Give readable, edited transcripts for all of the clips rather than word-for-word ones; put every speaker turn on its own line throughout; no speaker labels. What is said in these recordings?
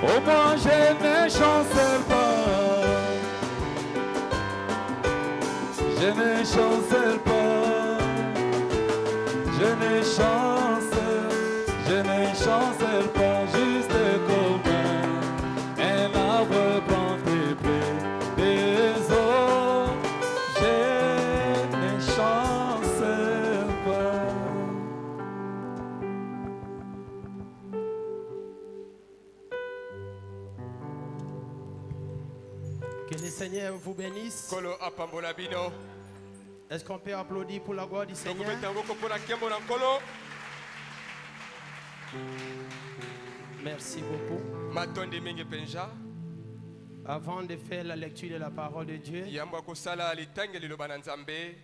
Au moins je ne chancelle pas. Je ne chancelle pas. Je ne chancelle pas. Juste comme un arbre planté près des eaux. Je ne chancelle pas.
Que le Seigneur vous bénisse.
Kolo apambola bino.
Est-ce qu'on peut applaudir pour la gloire du Seigneur?
Tokumeta ngoko pona kembo na nkolo.
Merci beaucoup.
Matonde mingi penja.
Avant de faire la lecture de la parole de Dieu,
Yamba kosala litange liloba na Nzambe.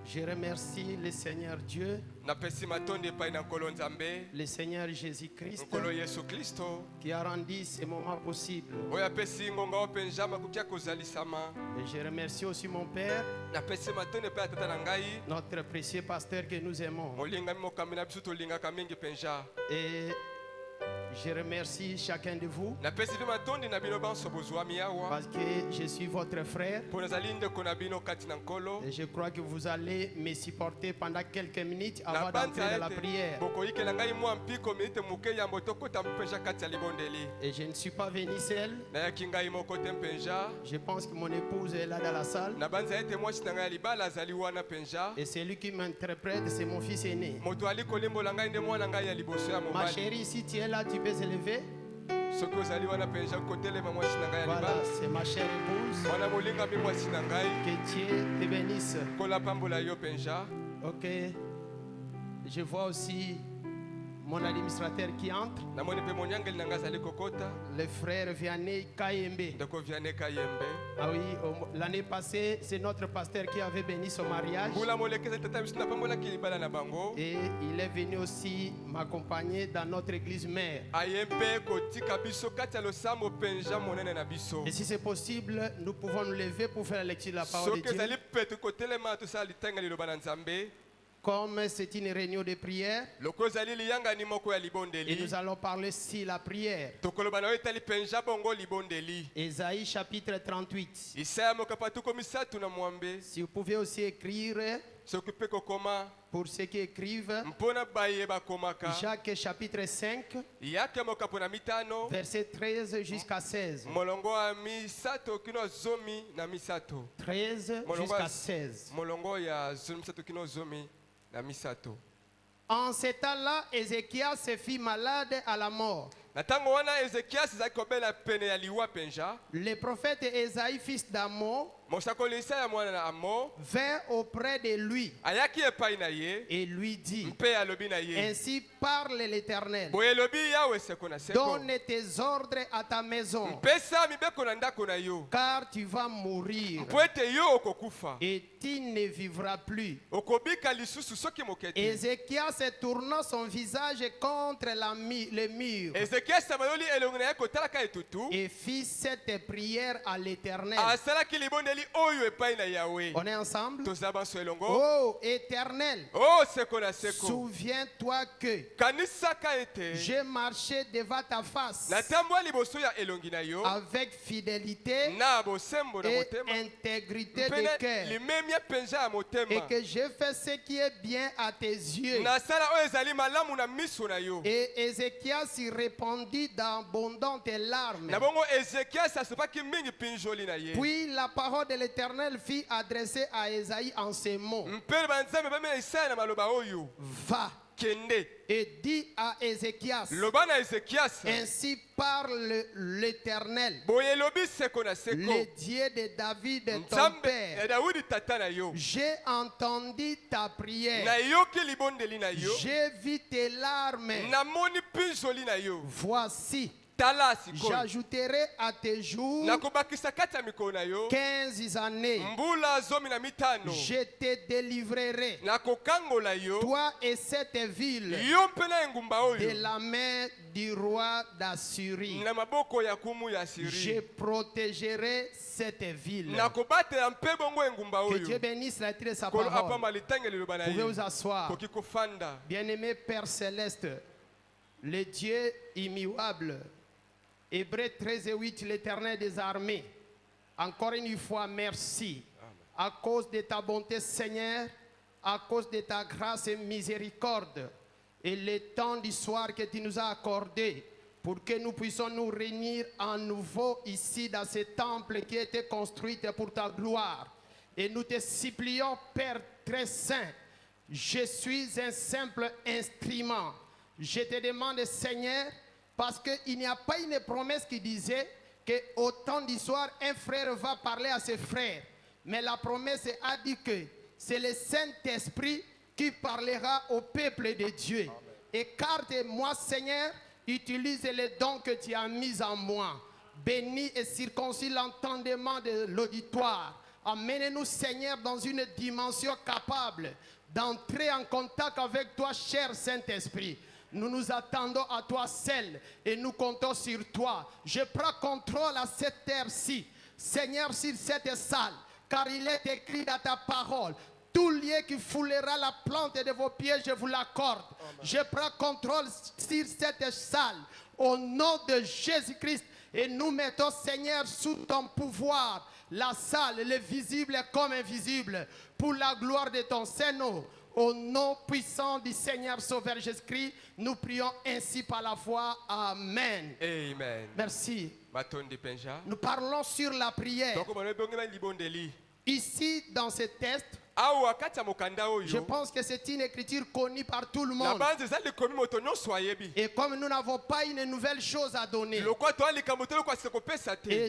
je remercie le Seigneur Dieu,
Napesi matonde epai na nkolo Nzambe.
le Seigneur Jésus-Christ,
Nkolo Yesu Kristo.
qui a rendu ce moment possible.
Oyo apesi ngonga o penja makokia kozalisama.
Et je remercie aussi mon Père,
Napesi matonde epai ya tata na ngai.
notre précieux pasteur que nous aimons.
Molingami mokambi na biso tolingaka mingi penja.
Et je remercie chacun de vous
Napesi mpe matonde na bino banso bozwami awa.
parce que je suis votre frère.
Mpo nazali ndeko na bino kati na nkolo.
Et je crois que vous allez me supporter pendant quelques minutes
Na
avant
banza
d'entrer dans la
ete
prière.
bokoyikela ngai mwa mpiko minite moke yambo tokota mpenza kati ya libondeli.
Et je ne suis pas venu seul.
Nayaki ngai moko te mpenza.
Je pense que mon épouse est là dans la salle.
Na banza ete mwasi na ngai ya libala azali wana mpenza.
Et celui qui m'interprète, c'est mon fils aîné.
Moto ali kolimbola ngai nde mwana ngai ya liboso ya
Ma
mobali.
chérie, si tu es là, tu peux se lever.
Soki ozali wana mpenza kotelema mwasi na ngai ya
Voilà,
libala.
c'est ma chère épouse.
Mwana molingami mwasi na ngai.
Que Dieu te bénisse.
Kola pambola yo mpenza.
Ok. Je vois aussi mon administrateur qui entre,
Namoni mpe monyangeli na ngai azali kokota.
le frère Vianney Kayembe.
Ndeko Vianney Kayembe.
Ah oui, l'année passée, c'est notre pasteur qui avait béni son mariage.
Mbula molekeza tata biso na pambolaki libala na bango.
Et il est venu aussi m'accompagner dans notre église mère.
Aye mpe kotika biso kati ya losambo mpenza monene na biso.
Et si c'est possible, nous pouvons nous lever pour faire la lecture de la parole de
Soki ezali
Dieu.
pete kotelema tosala litanga liloba na Nzambe.
Comme c'est une réunion de prière,
Loko ezali liyangani moko ya
et
libondeli.
nous allons parler sur la prière.
Tokoloba na yo etali mpenza bongo libondeli.
Ésaïe chapitre 38.
Isaya mokapatuko misatu na mwambe.
Si vous pouvez aussi écrire,
Soki mpe kokoma
pour ceux qui écrivent,
mpona baye bakomaka.
Jacques chapitre 5,
Yake mokapo na mitano.
verset 13 jusqu'à 16.
Molongo ya misato kino zomi na misato.
13 jusqu'à 16.
Molongo ya zomi misato kino zomi na misato.
En ce temps-là, Ézéchias se fit malade à la mort.
Na tango wana Ezekias ezali kobela pene ya liwa penja.
Le prophète Ésaïe, fils d'Amon,
Mosakoli Isaya mwana na Amo
vint auprès de lui
ayaki epai na ye
et lui dit,
mpe alobi na ye.
ainsi parle l'Éternel,
Boye elobi Yawe seko na seko.
donne tes ordres à ta maison,
Mpesa mibeko na ndako na yo.
car tu vas mourir
Mpo ete yo okokufa.
et tu ne vivras plus.
Okobika lisusu soki moke te.
Ézéchias se tourna son visage contre le mur
Ezekias amayoli elongi na ye kotalaka etutu.
et fit cette prière à l'Éternel.
Asalaki libondeli oyo epai na Yawe.
On est ensemble?
Toza banso elongo.
Oh Éternel,
Oh seko na seko.
souviens-toi que
Kanisaka ete.
j'ai marché devant ta face
Natambwa liboso ya elongi na yo.
avec fidélité
Na bosembo na
et
motema.
intégrité
Mpene
de cœur,
limemia penza ya
et
motema.
que j'ai fait ce qui est bien à tes yeux.
Nasala oyo ezali malamu na miso na yo.
Et Ézéchias y répondit d'abondantes larmes.
Na bongo Ezekias asopaki mingi pinjoli na ye.
Puis la parole de l'Éternel fut adressée à Ésaïe en ces mots.
Mpele banzambe bamela Isaya na maloba oyo.
Va
Kende.
et dis à Ézéchias,
Loba na Ezekias.
ainsi parle l'Éternel,
Boye lobi seko na seko.
le Dieu de David, ton
Nzambe
père.
ya Daudi tata na yo.
J'ai entendu ta prière.
Na yoki libondeli na yo.
J'ai vu tes larmes.
Namoni pinjoli na yo.
Voici,
Tala sikoyo.
j'ajouterai à tes jours
Nakobakisa kati ya mikolo na yo.
15 années.
Mbula zomi na mitano.
Je te délivrerai,
Nakokangola yo.
toi et cette ville,
Yo mpe na engumba
de
oyo.
la main du roi d'Assyrie.
Na maboko ya kumu ya
Je
Syrie.
protégerai cette ville.
Nakobatela mpe bongo engumba
Que Dieu
oyo.
bénisse la lecture de sa
Kolo
parole.
apamba litanga liloba na
Vous pouvez
ye.
vous asseoir.
Koki kofanda.
Bien-aimé Père Céleste, le Dieu immuable Hébreux 13 et 8, l'Éternel des armées. Encore une fois, merci. À cause de ta bonté, Seigneur, à cause de ta grâce et miséricorde, et le temps du soir que tu nous as accordé, pour que nous puissions nous réunir à nouveau ici dans ce temple qui a été construit pour ta gloire. Et nous te supplions, Père très saint, je suis un simple instrument. Je te demande, Seigneur, parce qu'il n'y a pas une promesse qui disait qu'au temps du soir, un frère va parler à ses frères. Mais la promesse a dit que c'est le Saint-Esprit qui parlera au peuple de Dieu. Écarte-moi, Seigneur, utilise les dons que tu as mis en moi. Bénis et circoncis l'entendement de l'auditoire. Amenez-nous, Seigneur, dans une dimension capable d'entrer en contact avec toi, cher Saint-Esprit. Nous nous attendons à toi seul et nous comptons sur toi. Je prends contrôle à cette heure-ci, Seigneur, sur cette salle, car il est écrit dans ta parole. Tout lieu qui foulera la plante de vos pieds, je vous l'accorde. Je prends contrôle sur cette salle au nom de Jésus-Christ. Et nous mettons, Seigneur, sous ton pouvoir, la salle, le visible comme invisible, pour la gloire de ton Saint-Nom. Au nom puissant du Seigneur Sauveur Jésus-Christ, nous prions ainsi par la foi. Amen.
Amen.
Merci.
Matondi penja.
Nous parlons sur la prière. Ici, dans ce texte, je pense que c'est une écriture connue par tout le monde. Et comme nous n'avons pas une nouvelle chose à donner, et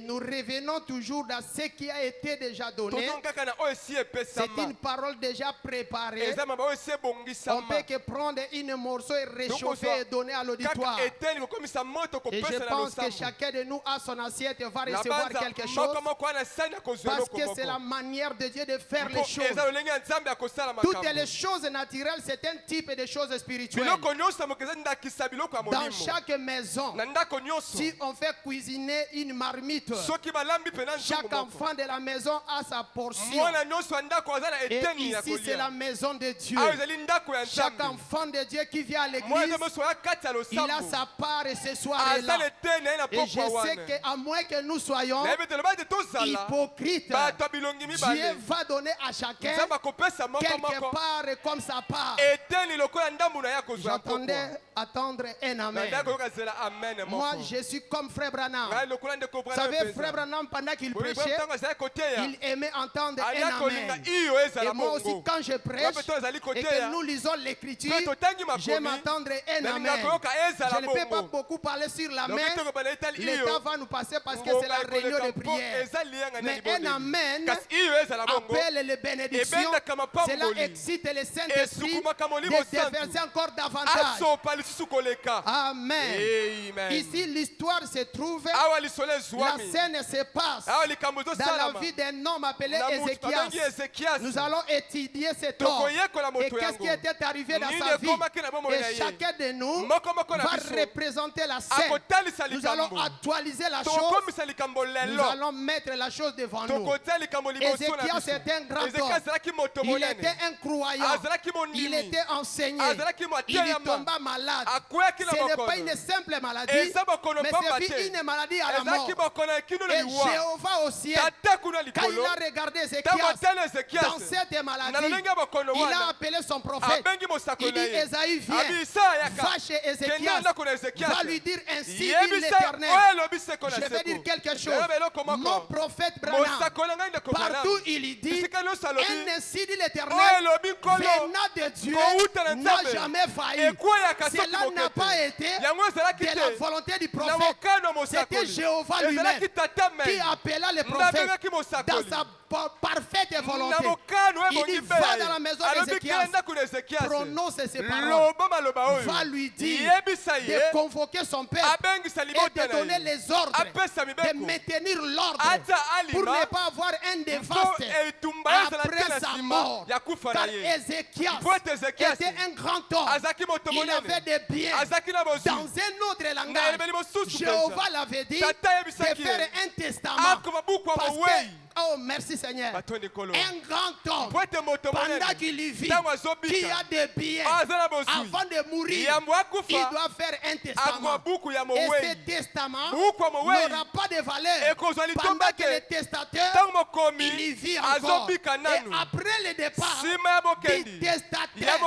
nous revenons toujours dans ce qui a été déjà donné, c'est une parole déjà préparée. On peut que prendre une morceau et réchauffer et donner à l'auditoire. Et je pense que chacun de nous a son assiette et va recevoir quelque chose, parce que c'est la manière de Dieu de faire les choses. Toutes les choses naturelles, c'est un type de choses spirituelles. Dans chaque maison, si on fait cuisiner une marmite, chaque enfant de la maison a sa portion. Et ici, c'est la maison de Dieu. Chaque enfant de Dieu qui vient à l'église, il a sa part et ce soir-là. Et je sais qu'à moins que nous soyons hypocrites, Dieu va donner à chacun quelque part comme sa part. J'attendais attendre un amen. Moi, je suis comme Frère Branham. Vous savez, Frère Branham, pendant qu'il prêchait, il aimait entendre un amen. Et moi aussi, quand je prêche et que nous lisons l'écriture, j'aime entendre un amen. Je ne peux pas beaucoup parler sur l'amen. Le temps va nous passer parce que c'est la réunion de prière. Mais un amen appelle les bénédictions. Cela excite le Saint-Esprit de déverser encore davantage. Amen. Ici, l'histoire se trouve, la scène se passe dans la vie d'un homme appelé Ézéchias. Nous allons étudier cet homme et qu'est-ce qui était arrivé dans sa vie. Et chacun de nous va représenter la scène. Nous allons actualiser la chose. Nous allons mettre la chose devant nous. Ézéchias était un grand homme. Il était un croyant. Il était enseigné. Il tomba malade. Ce n'est pas une simple maladie, mais c'est une maladie à la mort. Et Jéhovah au ciel, quand il a regardé Ézéchias dans cette maladie, il a appelé son prophète. Il dit, Esaïe, viens, va chez Ézéchias, va lui dire ainsi dit l'Éternel. Je vais dire quelque chose. Mon prophète Branham, partout il dit, ainsi dit l'Éternel, venant de Dieu n'a jamais failli. Cela n'a pas été de la volonté du prophète. C'était Jéhovah lui-même qui appela le prophète dans sa parfaite volonté. Il dit, va dans la maison d'Ézéchias, prononce ces paroles, va lui dire de convoquer son père et de donner les ordres, de maintenir l'ordre pour ne pas avoir un dévaste, après sa mort. Car Ézéchias était un grand homme. Il avait des biens. Dans un autre langage, Jéhovah l'avait dit de faire un testament. Parce que, oh, merci Seigneur. Un grand homme, pendant qu'il y vit, qui a des biens, avant de mourir, il doit faire un testament. Et ce testament n'aura pas de valeur pendant que le testateur, il y vit encore. Et après le départ du testateur,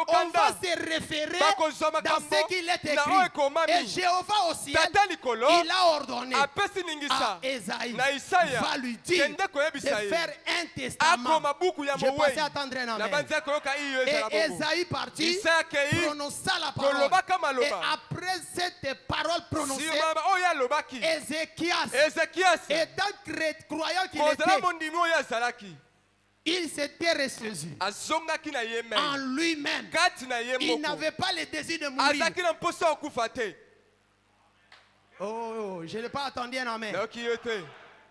on va se référer dans ce qu'il est écrit. Et Jéhovah au ciel, il a ordonné à Esaïe, va lui dire de faire un testament. Je pensais attendre un amen. Et Esaïe partit, prononça la parole. Et après cette parole prononcée, Ézéchias, étant croyant qu'il était, il s'était ressaisi en lui-même. Il n'avait pas le désir de mourir. Oh, je n'ai pas attendu un amen.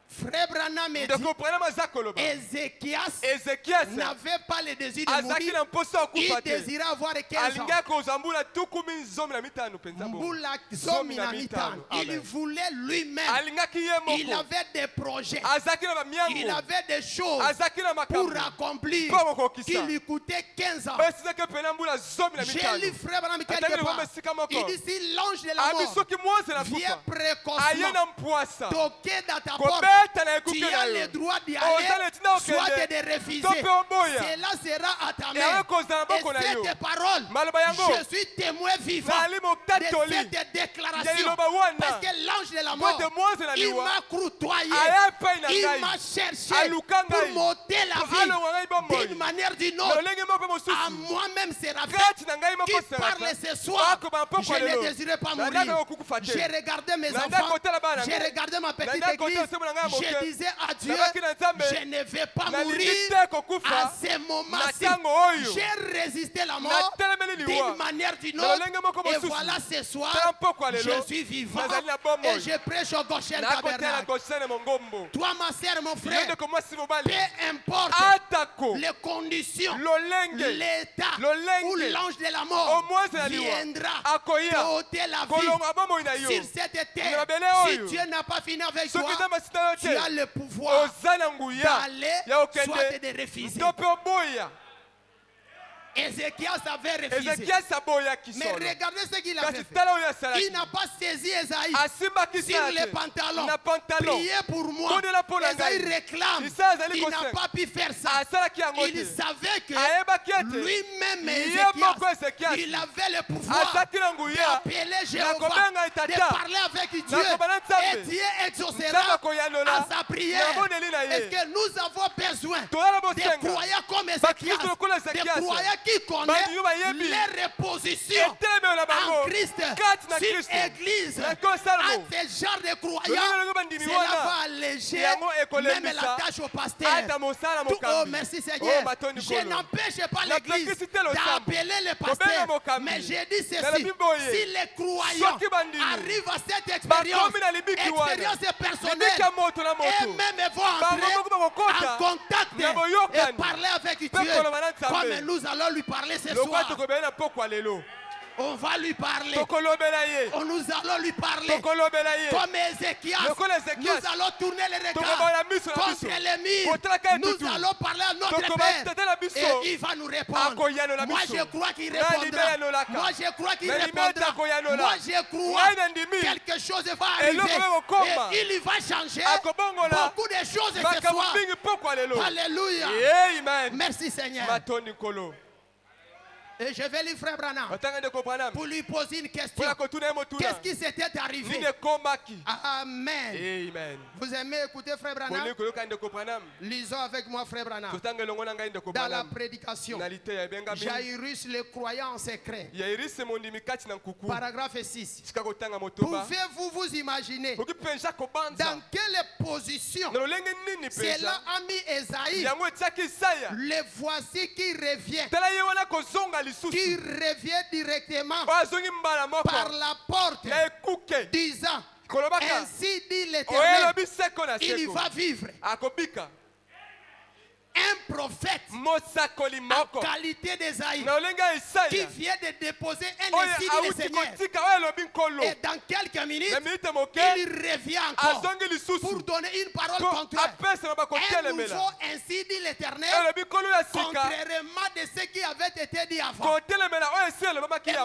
Frère Branham dit, Ézéchias n'avait pas le désir de mourir. Il désirait avoir 15 ans. Il voulait lui-même. Il avait des projets. Il avait des choses pour accomplir qui lui coûtaient 15 ans. J'ai lu Frère Branham quelque part. Il dit, si l'ange de la mort vient précocement toquer dans ta porte, tu as le droit d'y aller, soit de refuser. Cela sera à ta main. Et cette parole, je suis témoin vivant de cette déclaration. Parce que l'ange de la mort, il m'a courtoyé. Il m'a cherché pour m'ôter la vie d'une manière ou d'une autre. À moi-même, Séraphine, qui parle ce soir, je ne désirais pas mourir. J'ai regardé mes enfants, j'ai regardé ma petite église. Je disais à Dieu, je ne vais pas mourir à ce moment-ci. J'ai résisté à la mort d'une manière ou d'une autre. Et voilà ce soir, je suis vivant et je prêche au Goshen Tabernacle. Toi, ma soeur, mon frère, peu importe les conditions, l'état où l'ange de la mort viendra t'ôter la vie sur cette terre. Si Dieu n'a pas fini avec toi, tu as le pouvoir d'aller, soit de refuser. Ézéchias avait refusé. Mais regardez ce qu'il a fait. Il n'a pas saisi Esaïe sur les pantalons. Priez pour moi. Esaïe réclame. Il n'a pas pu faire ça. Il savait que lui-même, Ézéchias, il avait le pouvoir d'appeler Jéhovah, de parler avec Dieu. Et Dieu exaucera à sa prière. Est-ce que nous avons besoin de croyants comme Ézéchias, de croyants qui connaît les repositions en Christ sur l'église, à ce genre de croyants, cela va alléger même la tâche au pasteur. Oh, merci Seigneur. Je n'empêche pas l'église d'appeler le pasteur, mais j'ai dit ceci: si les croyants arrivent à cette expérience personnelle, et même vont entrer en contact et parler avec Dieu, comme nous allons lui parler ce soir. On va lui parler. Nous allons lui parler. Comme Ézéchias, nous allons tourner les regards contre l'ennemi. Nous allons parler à notre Père et il va nous répondre. Moi je crois qu'il répondra. Moi je crois qu'il répondra. Moi je crois que quelque chose va arriver et il va changer beaucoup de choses ce soir. Alléluia. Merci Seigneur. Et je vais lui frère Branham pour lui poser une question. Qu'est-ce qui s'était arrivé? Amen. Vous aimez écouter frère Branham? Lisons avec moi frère Branham. Dans la prédication, Jairus le croyant en secret. Paragraphe 6. Pouvez-vous vous imaginer dans quelle position cela a mis Esaïe? Le voici qui revient. Qui revient directement par la porte, disant: ainsi dit l'Éternel, il va vivre. Un prophète en qualité d'Ésaïe qui vient de déposer un récit du Seigneur. Et dans quelques minutes, il revient encore pour donner une parole contraire. Un nouveau ainsi dit l'Éternel, contrairement de ce qui avait été dit avant. Et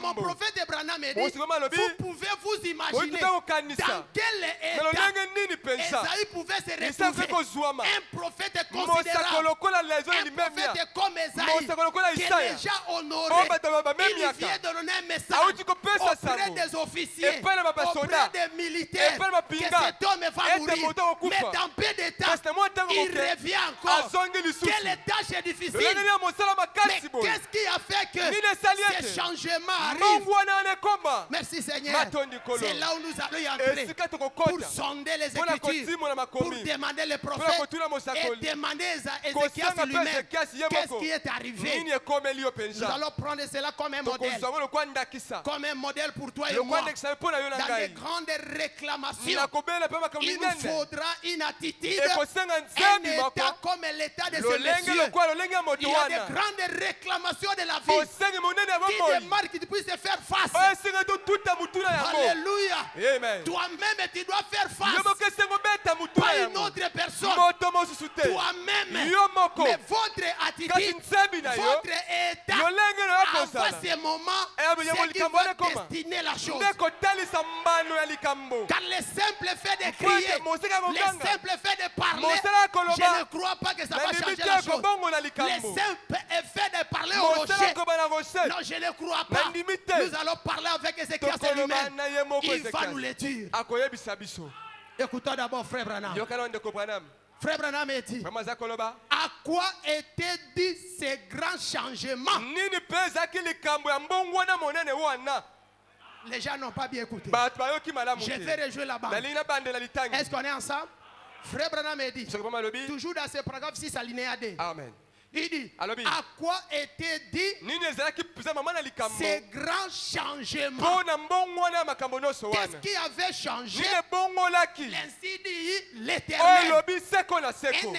mon prophète Branham dit, vous pouvez vous imaginer dans quel état Esaïe pouvait se retrouver. Un prophète considérable, un prophète comme Esaïe, qui est déjà honoré. Il vient de donner un message auprès des officiers, auprès des militaires, que cet homme va mourir. Mais dans peu de temps, il revient encore. Quelle tâche est difficile. Mais qu'est-ce qui a fait que ces changements arrivent? Merci Seigneur. C'est là où nous allons y entrer pour sonder les Écritures, pour demander le prophète et demander à Ézéchias lui-même qu'est-ce qui est arrivé. Nous allons prendre cela comme un modèle pour toi et moi. Dans des grandes réclamations, il nous faudra une attitude, un état comme l'état de ce monsieur. Il y a des grandes réclamations de la vie qui démarquent, qui puissent se faire face. Alléluia. Toi-même, tu dois faire face. Pas une autre personne. Toi-même. Mais votre attitude, votre état, en ce moment, c'est qui va destiner la chose. Car le simple fait de crier, le simple fait de parler, je ne crois pas que ça va changer la chose. Le simple fait de parler au rocher, non, je ne crois pas. Nous allons parler avec Ézéchias lui-même. Il va nous le dire. Écoutons d'abord Frère Branham. Frère Branham est dit, à quoi étaient dit ces grands changements? Les gens n'ont pas bien écouté. Je vais rejouer la bande. Est-ce qu'on est ensemble? Frère Branham est dit, toujours dans ce paragraphe 6 alinéa 2. Amen. Il dit, à quoi étaient dit ces grands changements? Qu'est-ce qui avait changé? L'ainsi dit l'Éternel. Un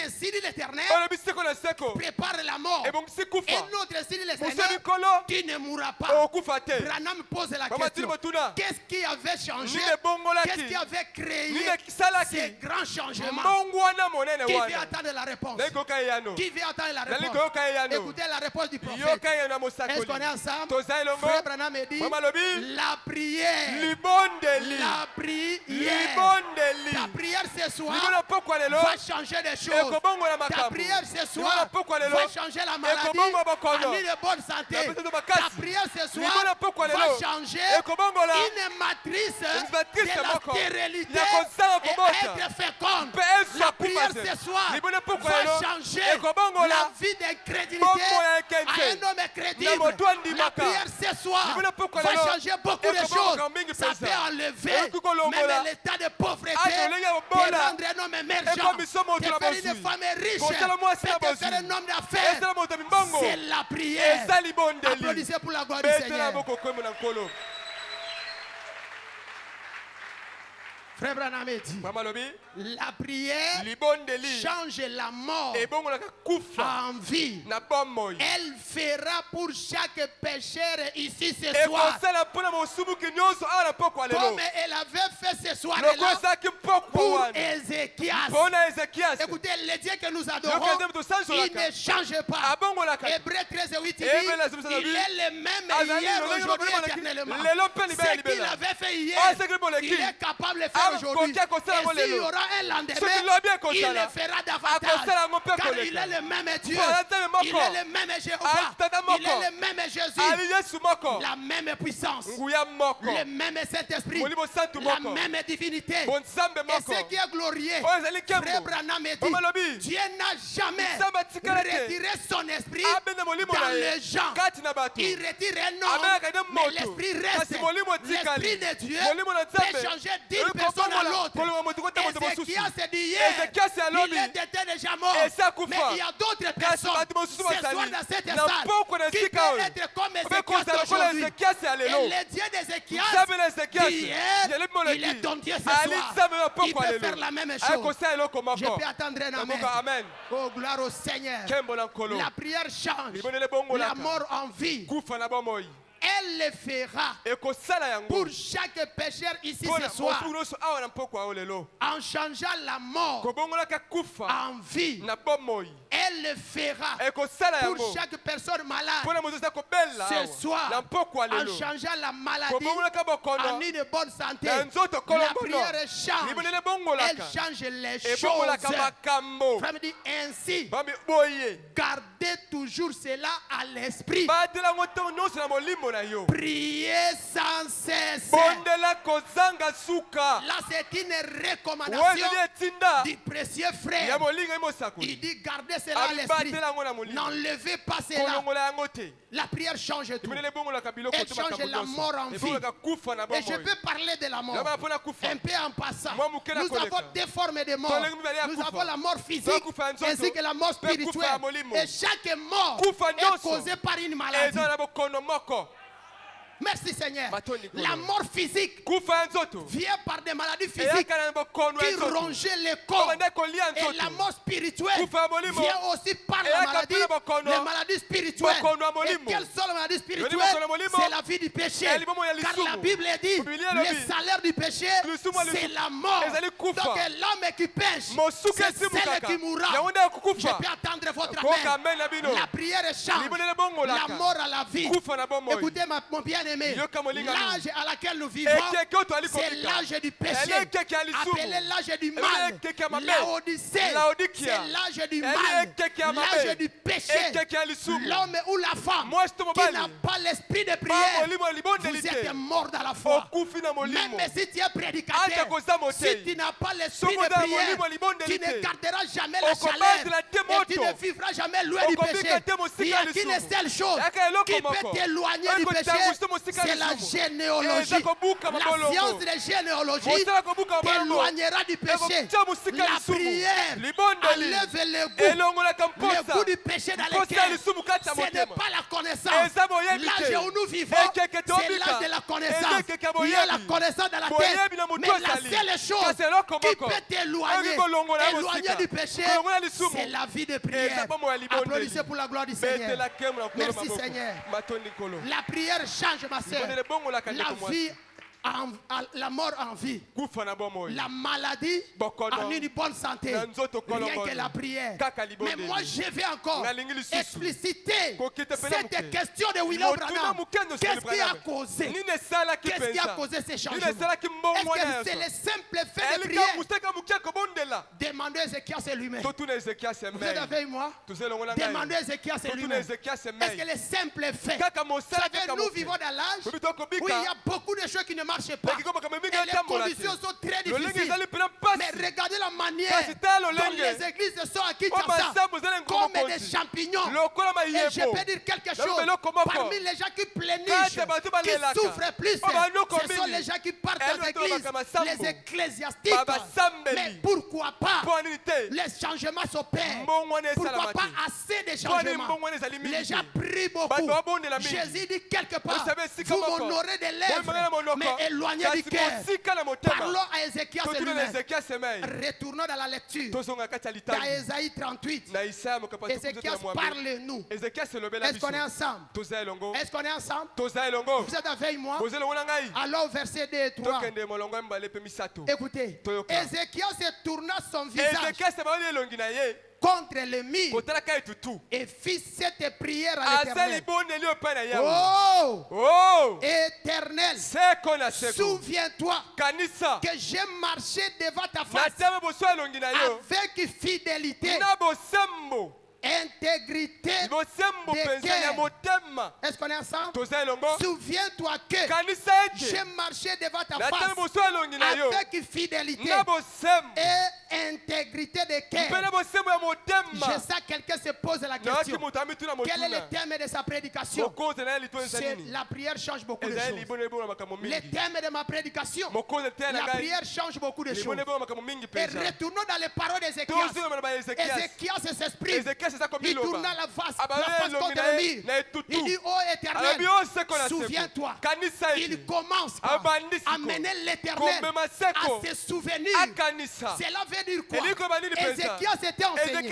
ainsi dit l'Éternel prépare la mort. Un autre ainsi dit l'Éternel, tu ne mourras pas. Branham pose la question, qu'est-ce qui avait changé? Qu'est-ce qui avait créé ces grands changements? Qui veut attendre la réponse? Qui veut attendre la réponse? Écoutez la réponse du prophète. Est-ce qu'on est ensemble? Frère Branham dit, la prière. La prière. Ta prière ce soir va changer des choses. Ta prière ce soir va changer la maladie en une bonne santé. Ta prière ce soir va changer une matrice de la stérilité et être féconde. La prière ce soir va changer la vie d'incrédulité à un homme crédible. La prière ce soir va changer beaucoup de choses. Ça peut enlever même l'état de pauvreté, te rendre un homme émergent, te faire une femme riche, te faire un homme d'affaires. C'est la prière. Applaudissez pour la gloire du Seigneur. Frère Branham dit, la prière change la mort en vie. Elle fera pour chaque pécheur ici ce soir, comme elle avait fait ce soir-là pour Ézéchias. Écoutez, le Dieu que nous adorons, il ne change pas. Hébreux 13:8 dit, il est le même hier, aujourd'hui, éternellement. Ce qu'il avait fait hier, il est capable de faire aujourd'hui. Et s'il y aura un lendemain, il le fera davantage. Car il est le même Dieu. Il est le même Jéhovah. Il est le même Jésus. La même puissance. Le même Saint-Esprit. La même divinité. Et ce qui est glorieux, Frère Branham dit, Dieu n'a jamais retiré son esprit dans les gens. Il retire un homme, mais l'esprit reste. L'esprit de Dieu peut changer d'une personne à l'autre. Ézéchias s'est dit hier, il était déjà mort. Mais il y a d'autres personnes ce soir dans cette salle qui peuvent être comme Ézéchias aujourd'hui. aujourd'hui. Et le Dieu d'Ézéchias, qui est, il est ton Dieu ce soir. Il peut faire la même chose. Je peux attendre un amen. Oh, gloire au Seigneur. La prière change la mort en vie. Elle le fera pour chaque pécheur ici ce soir, en changeant la mort en vie. Elle le fera pour chaque personne malade ce soir, en changeant la maladie en une bonne santé. La prière change, elle change les choses. Frère dit ainsi, gardez toujours cela à l'esprit. Priez sans cesse. Là, c'est une recommandation du précieux frère. Il dit gardez cela à l'esprit. N'enlevez pas cela. La prière change tout. Elle change la mort en vie. Et je peux parler de la mort un peu en passant. Nous avons deux formes de mort. Nous avons la mort physique ainsi que la mort spirituelle. Et chaque mort est causée par une maladie. Merci Seigneur. La mort physique vient par des maladies physiques qui rongeaient le corps. Et la mort spirituelle vient aussi par la maladie, les maladies spirituelles. Et quelles sont les maladies spirituelles? C'est la vie du péché. Car la Bible dit, le salaire du péché, c'est la mort. Donc l'homme qui pêche, c'est celle qui mourra. Je peux attendre votre amen. La prière change la mort à la vie. Écoutez mon bien-aimé. L'âge à laquelle nous vivons, c'est l'âge du péché, appelé l'âge du mal. L'Odyssée, c'est l'âge du mal, l'âge du péché. L'homme ou la femme qui n'a pas l'esprit de prière, vous êtes mort dans la foi. Même si tu es prédicateur, si tu n'as pas l'esprit de prière, tu ne garderas jamais la chaleur et tu ne vivras jamais loin du péché. Il y a qu'une seule chose qui peut t'éloigner du péché, c'est la généalogie. La science de la généalogie t'éloignera du péché. La prière enlève le goût du péché dans le cœur. Ce n'est pas la connaissance. L'âge où nous vivons, c'est l'âge de la connaissance. Il y a la connaissance dans la tête. Mais la seule chose qui peut t'éloigner du péché, c'est la vie de prière. Applaudissez pour la gloire du Seigneur. Merci Seigneur. La prière change, ma sœur. La vie, la mort en vie, la maladie en une bonne santé, rien que la prière. Mais moi je vais encore expliciter cette question de William Branham. Qu'est-ce qui a causé? Qu'est-ce qui a causé ces changements? Est-ce que c'est le simple fait de prière? Demandez à Ézéchias lui-même. Vous êtes avec moi? Demandez à Ézéchias lui-même. Est-ce que le simple fait? Vous savez, nous vivons dans l'âge où il y a beaucoup de choses qui ne marchent pas. Et les conditions sont très difficiles. Mais regardez la manière dont les églises sont à Kinshasa comme des champignons. Et je peux dire quelque chose. Parmi les gens qui plénichent, qui souffrent plus, ce sont les gens qui partent aux églises, les ecclésiastiques. Mais pourquoi pas les changements s'opèrent? Pourquoi pas assez de changements? Les gens prient beaucoup. Jésus dit quelque part, vous m'honorez des lèvres, mais éloignez du cœur. Parlons à Ézéchias lui-même. Retournons dans la lecture. Dans Ésaïe 38, Ézéchias parle-nous. Est-ce qu'on est ensemble? Est-ce qu'on est ensemble? Vous êtes avec moi? Alors verset 2 et 3. Écoutez, Ézéchias se tourna son visage contre le mur et fit cette prière à l'Éternel. Oh, Éternel, souviens-toi que j'ai marché devant ta face avec fidélité, intégrité de cœur. Est-ce qu'on est ensemble? Souviens-toi que j'ai marché devant ta face avec fidélité et Intégrité de cœur. Je sais quelqu'un se pose la question. Quel est le thème de sa prédication? La prière change beaucoup de choses. Le thème de ma prédication, la prière change beaucoup de choses. Et retournons dans les paroles d'Ézéchias. Ézéchias s'exprime. Il tourna la face contre le mur. Il dit, oh Éternel, souviens-toi. Il commence à amener l'Éternel à se souvenir. Cela veut dire quoi? Ézéchias s'était enseigné.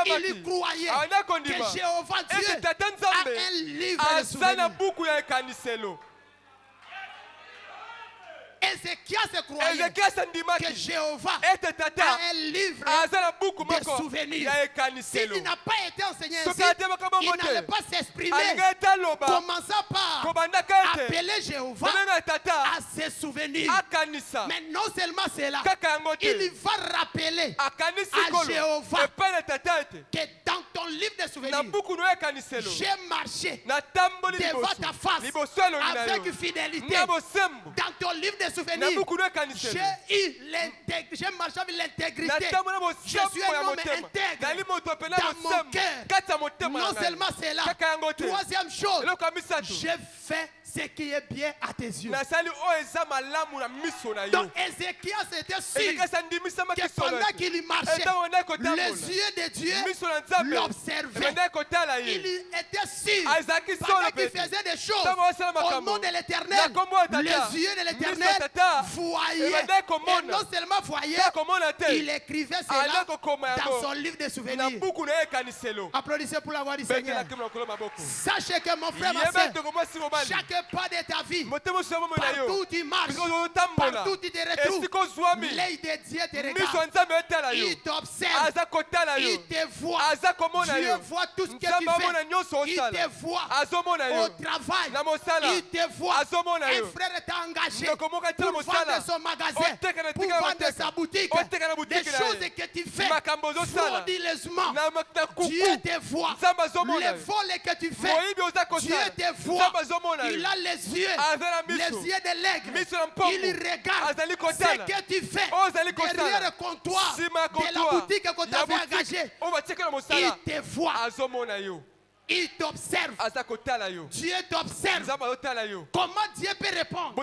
Il y croyait que Jéhovah Dieu a un livre de souvenirs. Ézéchias croyait que Jéhovah a un livre de souvenirs. S'il n'a pas été enseigné ainsi, il n'allait pas s'exprimer. Commençant par appeler Jéhovah à ses souvenirs. Mais non seulement cela, il va rappeler à Jéhovah que dans ton livre de souvenirs, j'ai marché devant ta face avec fidélité. Dans ton livre de souvenirs, j'ai marché avec l'intégrité. Je suis un homme intègre dans mon cœur. Non seulement cela, troisième chose, j'ai fait ce qui est bien à tes yeux. Donc Ézéchias était sûr que pendant qu'il y marchait, les yeux de Dieu l'observaient. Il était sûr pendant qu'il faisait des choses au nom de l'Éternel, les yeux de l'Éternel voyaient. Et non seulement voyaient, il écrivait cela dans son livre de souvenirs. Applaudissez pour la voix du Seigneur. Sachez que mon frère, ma soeur, chaque pas de ta vie, partout où tu marches, partout où tu te retrouves, l'œil de Dieu te regarde. Il t'observe. Il te voit. Dieu voit tout ce que tu fais. Il te voit au travail. Il te voit. Un frère t'a engagé pour vendre son magasin, pour vendre sa boutique. Des choses que tu fais frauduleusement. Dieu te voit. Les vols que tu fais, Dieu te voit. Il a les yeux de l'aigle. Il regarde ce que tu fais derrière le comptoir de la boutique qu'on t'avait engagée. Il te voit. Il t'observe. Dieu t'observe. Comment Dieu peut répondre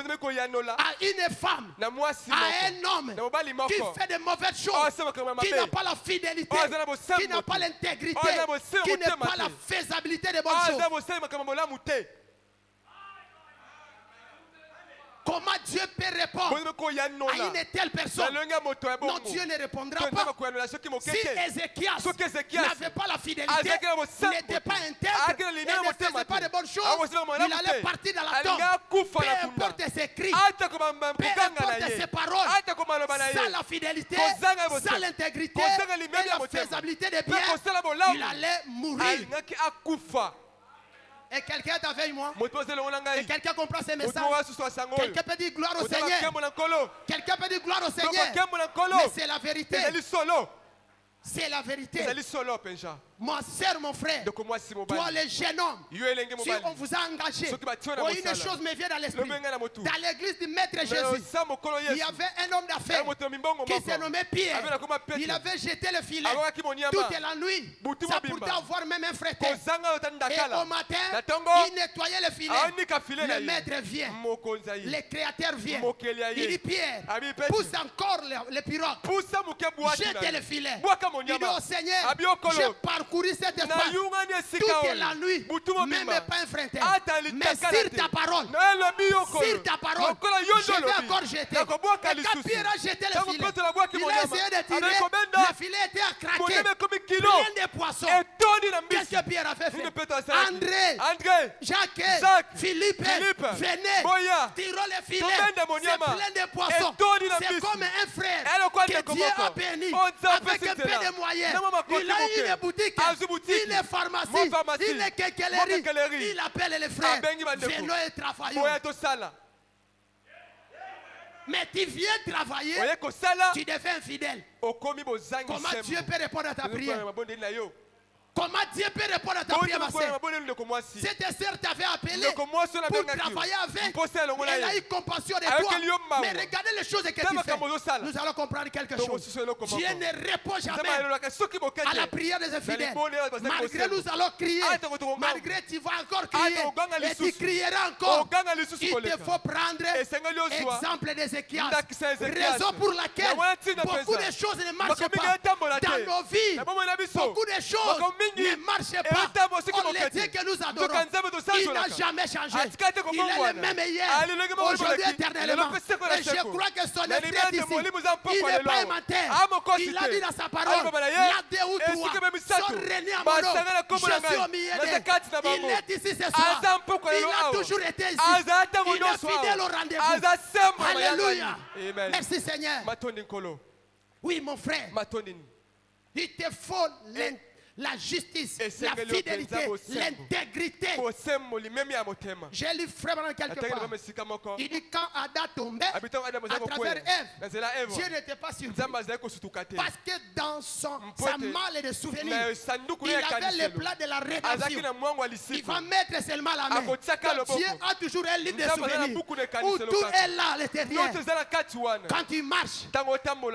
à une femme, à un homme qui fait de mauvaises choses, qui n'a pas la fidélité, qui n'a pas l'intégrité, qui n'a pas la faisabilité des bonnes choses? Comment Dieu peut répondre à une telle personne? Non, Dieu ne répondra pas. Si Ézéchias n'avait pas la fidélité, n'était pas intègre et ne faisait pas de bonnes choses, il allait partir dans la tombe. Peu importe ses cris, peu importe ses paroles, sans la fidélité, sans l'intégrité et la faisabilité des biens, il allait mourir. Et quelqu'un est avec moi? Et quelqu'un comprend ces messages? Quelqu'un peut dire gloire au Seigneur? Quelqu'un peut dire gloire au Seigneur? Mais c'est la vérité. C'est la vérité. Ma soeur, mon frère, toi les jeunes hommes, si on vous a engagé, une chose me vient dans l'esprit. Dans l'église du Maître Jésus, il y avait un homme d'affaires qui se nommait Pierre. Il avait jeté le filet toute la nuit, ça pourrait avoir même un frère. Et au matin, il nettoyait le filet. Le Maître vient, le Créateur vient. Il dit Pierre, pousse encore le pirogue, jette le filet. Il dit au Seigneur, j'ai parcouru cette espace toute la nuit, même pas un frère. Mais sur ta parole, je vais encore jeter. Et quand Pierre a jeté le filet, il a essayé de tirer, le filet était à craquer, plein de poissons. Qu'est-ce que Pierre a fait? André, Jacques, Philippe, venez, tirons le filet, c'est plein de poissons. C'est comme un frère que Dieu a béni avec un peu de moyens. Il a une boutique, une pharmacie, une quincaillerie. Il appelle les frères, venons et travaillons. Mais tu viens travailler, tu deviens infidèle. Comment Dieu peut répondre à ta prière? Comment Dieu peut répondre à ta prière, ma sœur? Cette sœur t'avait appelé pour travailler avec. Elle a eu compassion de toi. Mais regardez les choses que tu fais. Nous allons comprendre quelque chose. Dieu ne répond jamais à la prière des infidèles. Malgré nous allons crier. Malgré tu vas encore crier. Et tu crieras encore. Il te faut prendre exemple d'Ézéchias. Raison pour laquelle beaucoup de choses ne marchent pas dans nos vies. Beaucoup de choses ne marchent pas. On les dit que nous adorons. Il n'a jamais changé. Il est le même hier, aujourd'hui, éternellement. Et je crois que son esprit est ici. Il n'est pas aimanté. Il a dit dans sa parole, là deux ou trois sont réunis en mon nom. Je suis au milieu d'eux. Il est ici ce soir. Il a toujours été ici. Il est fidèle au rendez-vous. Alléluia. Merci Seigneur. Oui, mon frère. Il te faut la justice, la fidélité, l'intégrité. J'ai lu frère dans quelque part. Il dit quand Adam tombait à travers Ève, Dieu n'était pas surpris. Parce que dans sa malle de souvenirs, il avait le plan de la rédemption. Il va mettre seulement la main. Dieu a toujours un livre de souvenirs où tout est là à l'intérieur. Quand tu marches,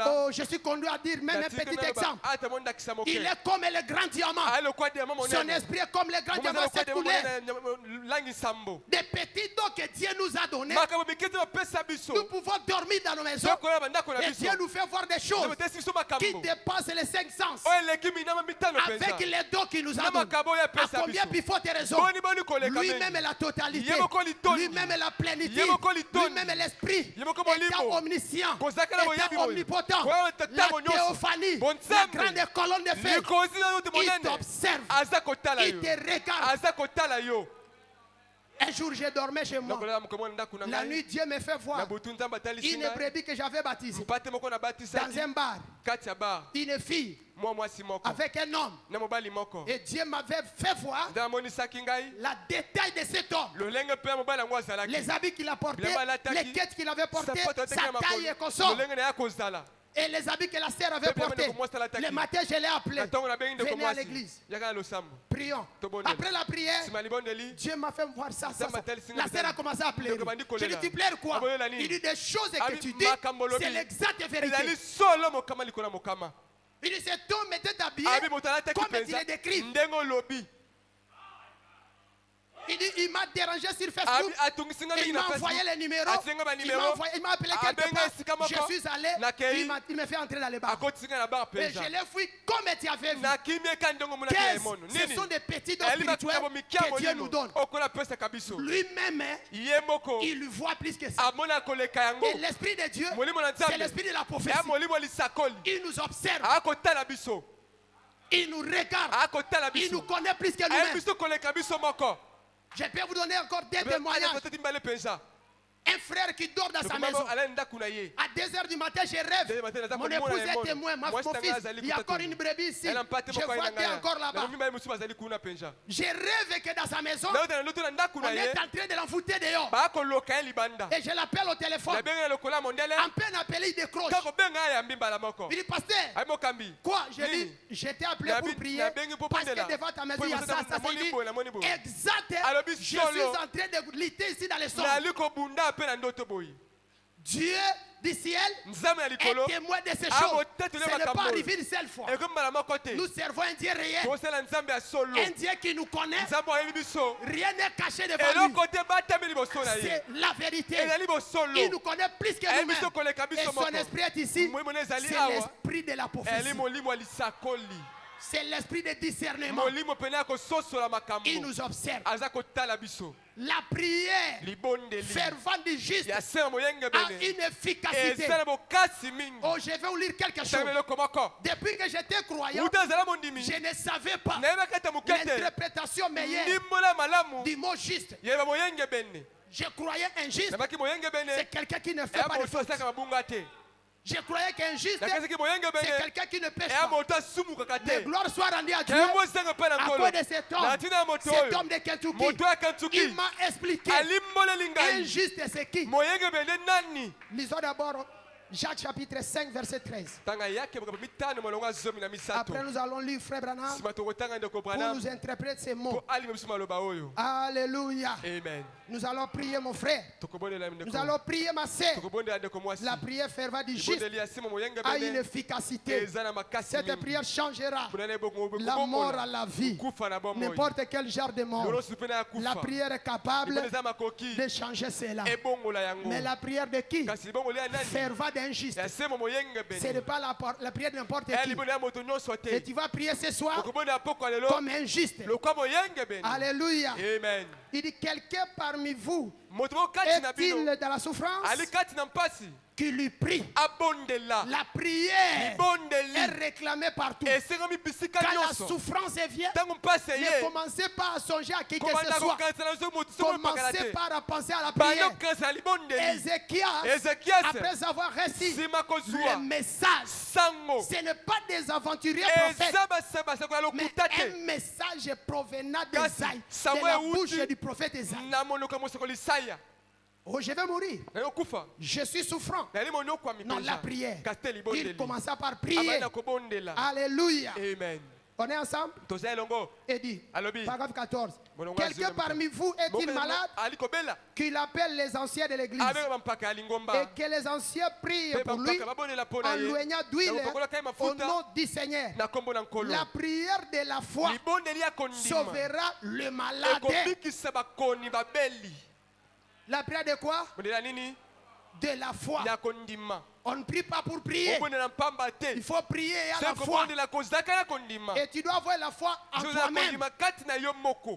oh, je suis conduit à dire même un petit exemple. Il est comme le grand diamant. Son esprit est comme le grand diamant cette couleur. Des petits dons que Dieu nous a donnés. Nous pouvons dormir dans nos maisons. Et Dieu nous fait voir des choses qui dépassent les cinq sens. Avec les dons qu'il nous a donnés. À combien il faut te raison? Lui-même est la totalité. Lui-même est la plénitude. Lui-même est l'esprit. Étant omniscient. Étant omnipotent. La théophanie. La grande colonne de feu. Il t'observe. Il te regarde. Un jour, je dormais chez moi. La nuit, Dieu me fait voir une brebis que j'avais baptisée dans un bar. Une fille avec un homme. Et Dieu m'avait fait voir la détail de cet homme. Les habits qu'il a portés, les quêtes qu'il avait portées, sa taille et consort. Et les habits que la sœur avait portés. Le matin, je l'ai appelé. Venez à l'église. Prions. Après la prière, Dieu m'a fait voir ça. La sœur a commencé à pleurer. Je lui ai dit, tu pleures quoi? Il dit des choses que tu dis, c'est l'exacte vérité. Il dit, cet homme était habillé comme il le décrit. Il dit, il m'a dérangé sur Facebook. Il m'a envoyé les numéros. Il m'a appelé quelque part. Je suis allé. Il m'a fait entrer dans les bars. Et je l'ai fui comme tu avais vu. Ce sont des petits dons spirituels que Dieu nous donne. Lui-même, il voit plus que ça. Et l'esprit de Dieu, c'est l'esprit de la prophétie. Il nous observe. Il nous regarde. Il nous connaît plus que nous-mêmes. Je peux vous donner encore des témoignages. Un frère qui dort dans sa maison. À 2h du matin, je rêve. Mon épouse est témoin. Mon fils, il y a encore une brebis ici. Je vois Dieu encore là-bas. Je rêve que dans sa maison, on est en train de l'envoûter dehors. Et je l'appelle au téléphone. En peine appelé, il décroche. Il dit, pasteur, quoi? Je dis, je t'ai appelé pour prier. Parce que devant ta maison, il y a ça. Il dit, exact. Je suis en train de lutter ici dans les sons. Dieu du ciel est témoin de ces choses. Ce n'est pas arrivé une seule fois. Nous servons un Dieu réel. Un Dieu qui nous connaît. Rien n'est caché devant lui. C'est la vérité. Il nous connaît plus que nous-mêmes. Et son esprit est ici. C'est l'esprit de la prophétie. C'est l'esprit de discernement. Il nous observe. La prière fervente du juste a une efficacité. Oh, je vais vous lire quelque chose. Depuis que j'étais croyant, je ne savais pas l'interprétation meilleure du mot juste. Je croyais injuste. C'est quelqu'un qui ne fait pas de faute. Je croyais qu'un juste, c'est quelqu'un qui ne pêche pas. Mais gloire soit rendue à Dieu. À cause de cet homme de Kentucky, il m'a expliqué. Un juste, c'est qui? Lisons d'abord Jacques chapitre 5 verset 13. Après nous allons lire Frère Branham pour nous interpréter ces mots. Alléluia.
Amen.
Nous allons prier mon frère. Nous allons prier ma sœur. La prière fervente du juste a une efficacité. Cette prière changera la mort à la vie. N'importe quel genre de mort. La prière est capable de changer cela. Mais la prière de qui? Fervente d'injuste. Ce n'est pas la prière de n'importe qui. Et tu vas prier ce soir comme injuste. Alléluia.
Amen.
Il dit quelqu'un parmi vous est-il dans la souffrance qui lui prie. La prière est réclamée partout. Quand la souffrance vient, ne commencez pas à songer à qui que ce soit. Commencez par penser à la prière. Ézéchias, après avoir reçu le message, ce n'est pas des aventuriers prophètes, mais un message provenant d'Esaïe, de la bouche du prophète Esaïe. Oh, je vais mourir. Je suis souffrant. Non, la prière. Il commença par prier. Alléluia.
Amen.
On est ensemble? Et dit, paragraphe 14. Quelqu'un parmi vous est-il malade? Qu'il appelle les anciens de l'église. Et que les anciens prient pour lui en loignant d'huile au nom du Seigneur. La prière de la foi sauvera le malade. La prière de quoi? De la foi. On ne prie pas pour prier. Il faut prier à la foi. Et tu dois avoir la foi en toi-même.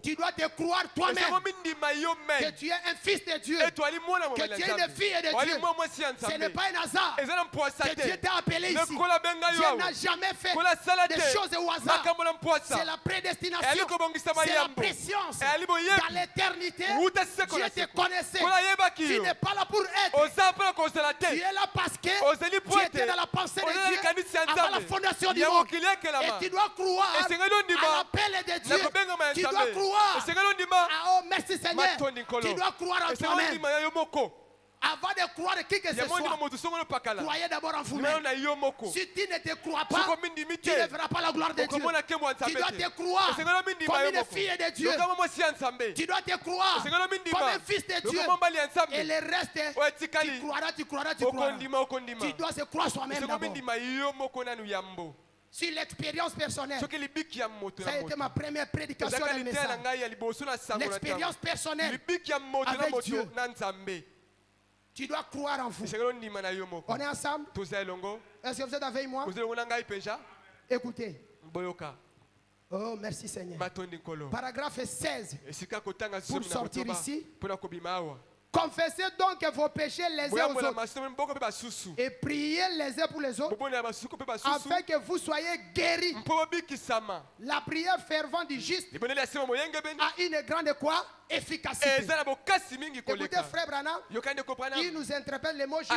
Tu dois te croire toi-même que tu es un fils de Dieu, que tu es une fille de Dieu. Ce n'est pas un hasard que Dieu t'a appelé ici. Dieu n'a jamais fait des choses au hasard. C'est la prédestination. C'est la préscience. Dans l'éternité, Dieu te connaissait. Tu n'es pas là pour être. Tu es là parce que tu étais dans la pensée de Dieu avant la fondation du monde. Et tu dois croire à l'appel de Dieu. Tu dois croire. Oh, merci Seigneur. Tu dois croire en toi-même. Avant de croire qui que ce soit, croyez d'abord en vous-même. Si tu ne te crois pas, tu ne verras pas la gloire de Dieu. Tu dois te croire comme une fille de Dieu. Tu dois te croire comme un fils de Dieu. Et le reste, tu croiras. Tu dois se croire soi-même d'abord. Sur l'expérience personnelle, ça a été ma première prédication dans le message. L'expérience personnelle avec Dieu. Tu dois croire en vous. On est ensemble? Est-ce que vous êtes avec moi? Écoutez. Oh, merci Seigneur. Paragraphe 16. Pour sortir ici. Confessez donc vos péchés les uns aux autres et priez les uns pour les autres afin que vous soyez guéris. La prière fervente du juste a une grande quoi? Efficacité. Écoutez Frère Branham, il nous interpelle les mots justes.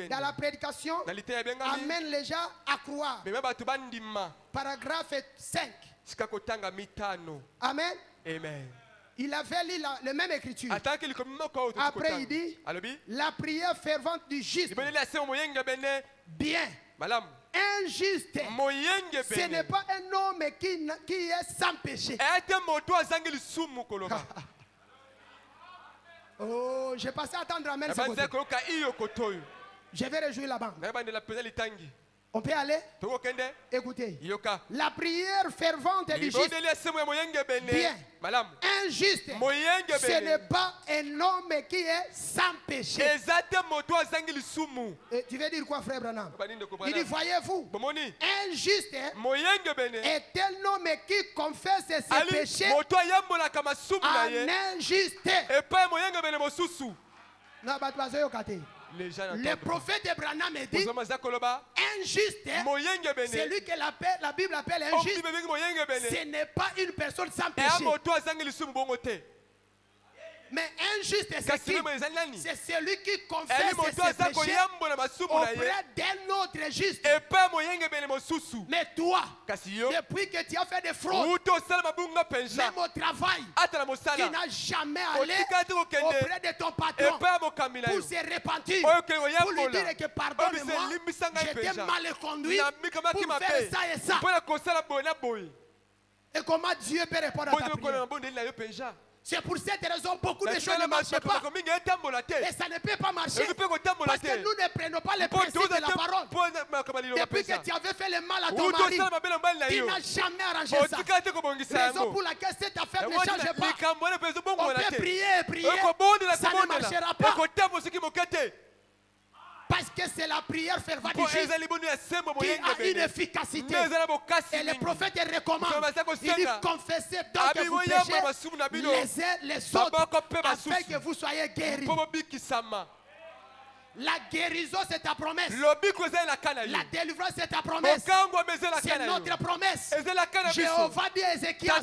Dans la prédication, amène les gens à croire. Paragraphe 5. Amen.
Amen.
Il avait lu la même écriture. Après il dit, la prière fervente du juste. Bien. Un juste, ce n'est pas un homme qui est sans péché. Oh, j'ai passé à attendre amen. Je vais réjouir la bande. On peut aller? Écoutez. La prière fervente du juste. Bien. Un juste, ce n'est pas un homme qui est sans péché. Et tu veux dire quoi, Frère Branham? Il dit, voyez-vous, un juste est un homme qui confesse ses péchés en injuste. Le prophète Branham dit un juste, c'est lui que la Bible appelle un juste. Ce n'est pas une personne sans péché. Mais un juste c'est celui qui confesse ses péchés auprès d'un autre juste. Mais toi, depuis que tu as fait des fraudes, même au travail, tu n'as jamais allé auprès de ton patron pour se repentir, pour lui dire que pardonne-moi, j'étais mal conduit pour faire ça et ça. Et comment Dieu peut répondre à ta prière? C'est pour cette raison beaucoup de choses ne marchent pas. Et ça ne peut pas marcher. Parce que nous ne prenons pas les principes de la parole. Depuis que tu avais fait le mal à ton mari, tu n'as jamais arrangé ça. Raison pour laquelle cette affaire ne change pas. On peut prier et prier, ça ne marchera pas. Parce que c'est la prière fervente du juste qui a une efficacité. Et le prophète recommande. Il dit confessez donc que vous péchez les uns les autres afin que vous soyez guéris. La guérison c'est ta promesse. La délivrance c'est ta promesse. C'est notre promesse. Jéhovah dit à Ézéchias,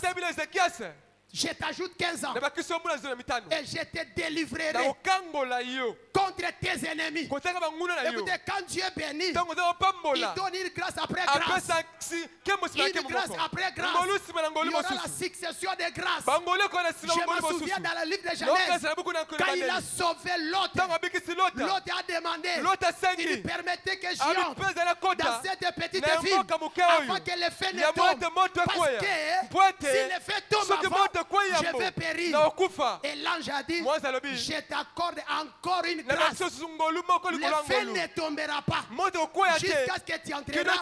je t'ajoute 15 ans et je te délivrerai contre tes ennemis. Écoutez, quand Dieu bénit, il donne une grâce après grâce. Une grâce après grâce. Il y aura la succession des grâces. Je me souviens dans le livre de Genèse, quand il a sauvé Lot, Lot a demandé, il lui permettait que j'entre dans cette petite ville avant que le feu ne tombe. Parce que si le feu tombe avant, je vais périr. Et l'ange a dit, je t'accorde encore une grâce. Le feu ne tombera pas jusqu'à ce que tu entreras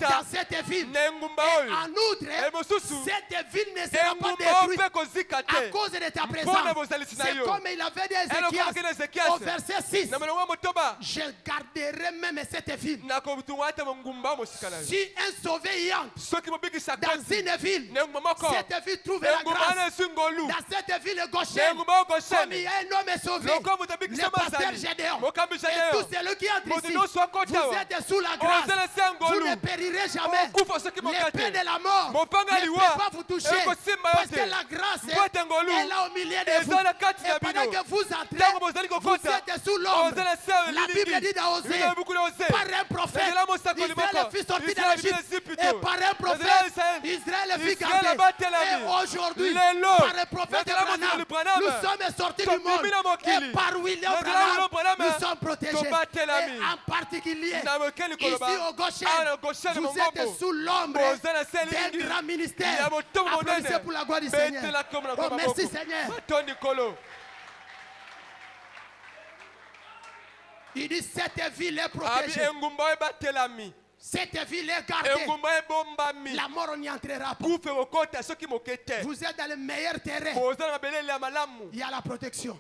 dans cette ville. Et en outre, cette ville ne sera pas détruite à cause de ta présence. C'est comme il avait dit à Ézéchias au verset 6. Je garderai même cette ville. Si un sauvé y entre dans une ville, cette ville trouve la grâce. Dans cette ville gauchère, comme il y a un homme sauvé, le pasteur Gédéon, et tous ceux qui entrent ici, vous êtes sous la grâce, vous ne périrez jamais. L'épée de la mort ne peut pas vous toucher, parce que la grâce est là au milieu de vous. Et pendant que vous entrez, vous êtes sous l'ombre. La Bible dit dans Osée, par un prophète, Israël fut sorti de l'Égypte, et par un prophète, Israël fut gardé. Et aujourd'hui, par le prophète Branham, nous sommes sortis du monde. Et par William Branham, nous sommes protégés. Et en particulier, ici au Goshen, vous êtes sous l'ombre d'un grand ministère. Applaudissez pour la gloire du Seigneur. Oh, merci Seigneur. Il dit cette ville est protégée. Cette ville est gardée. La mort n'y entrera pas. Vous êtes dans le meilleur terrain. Il y a la protection.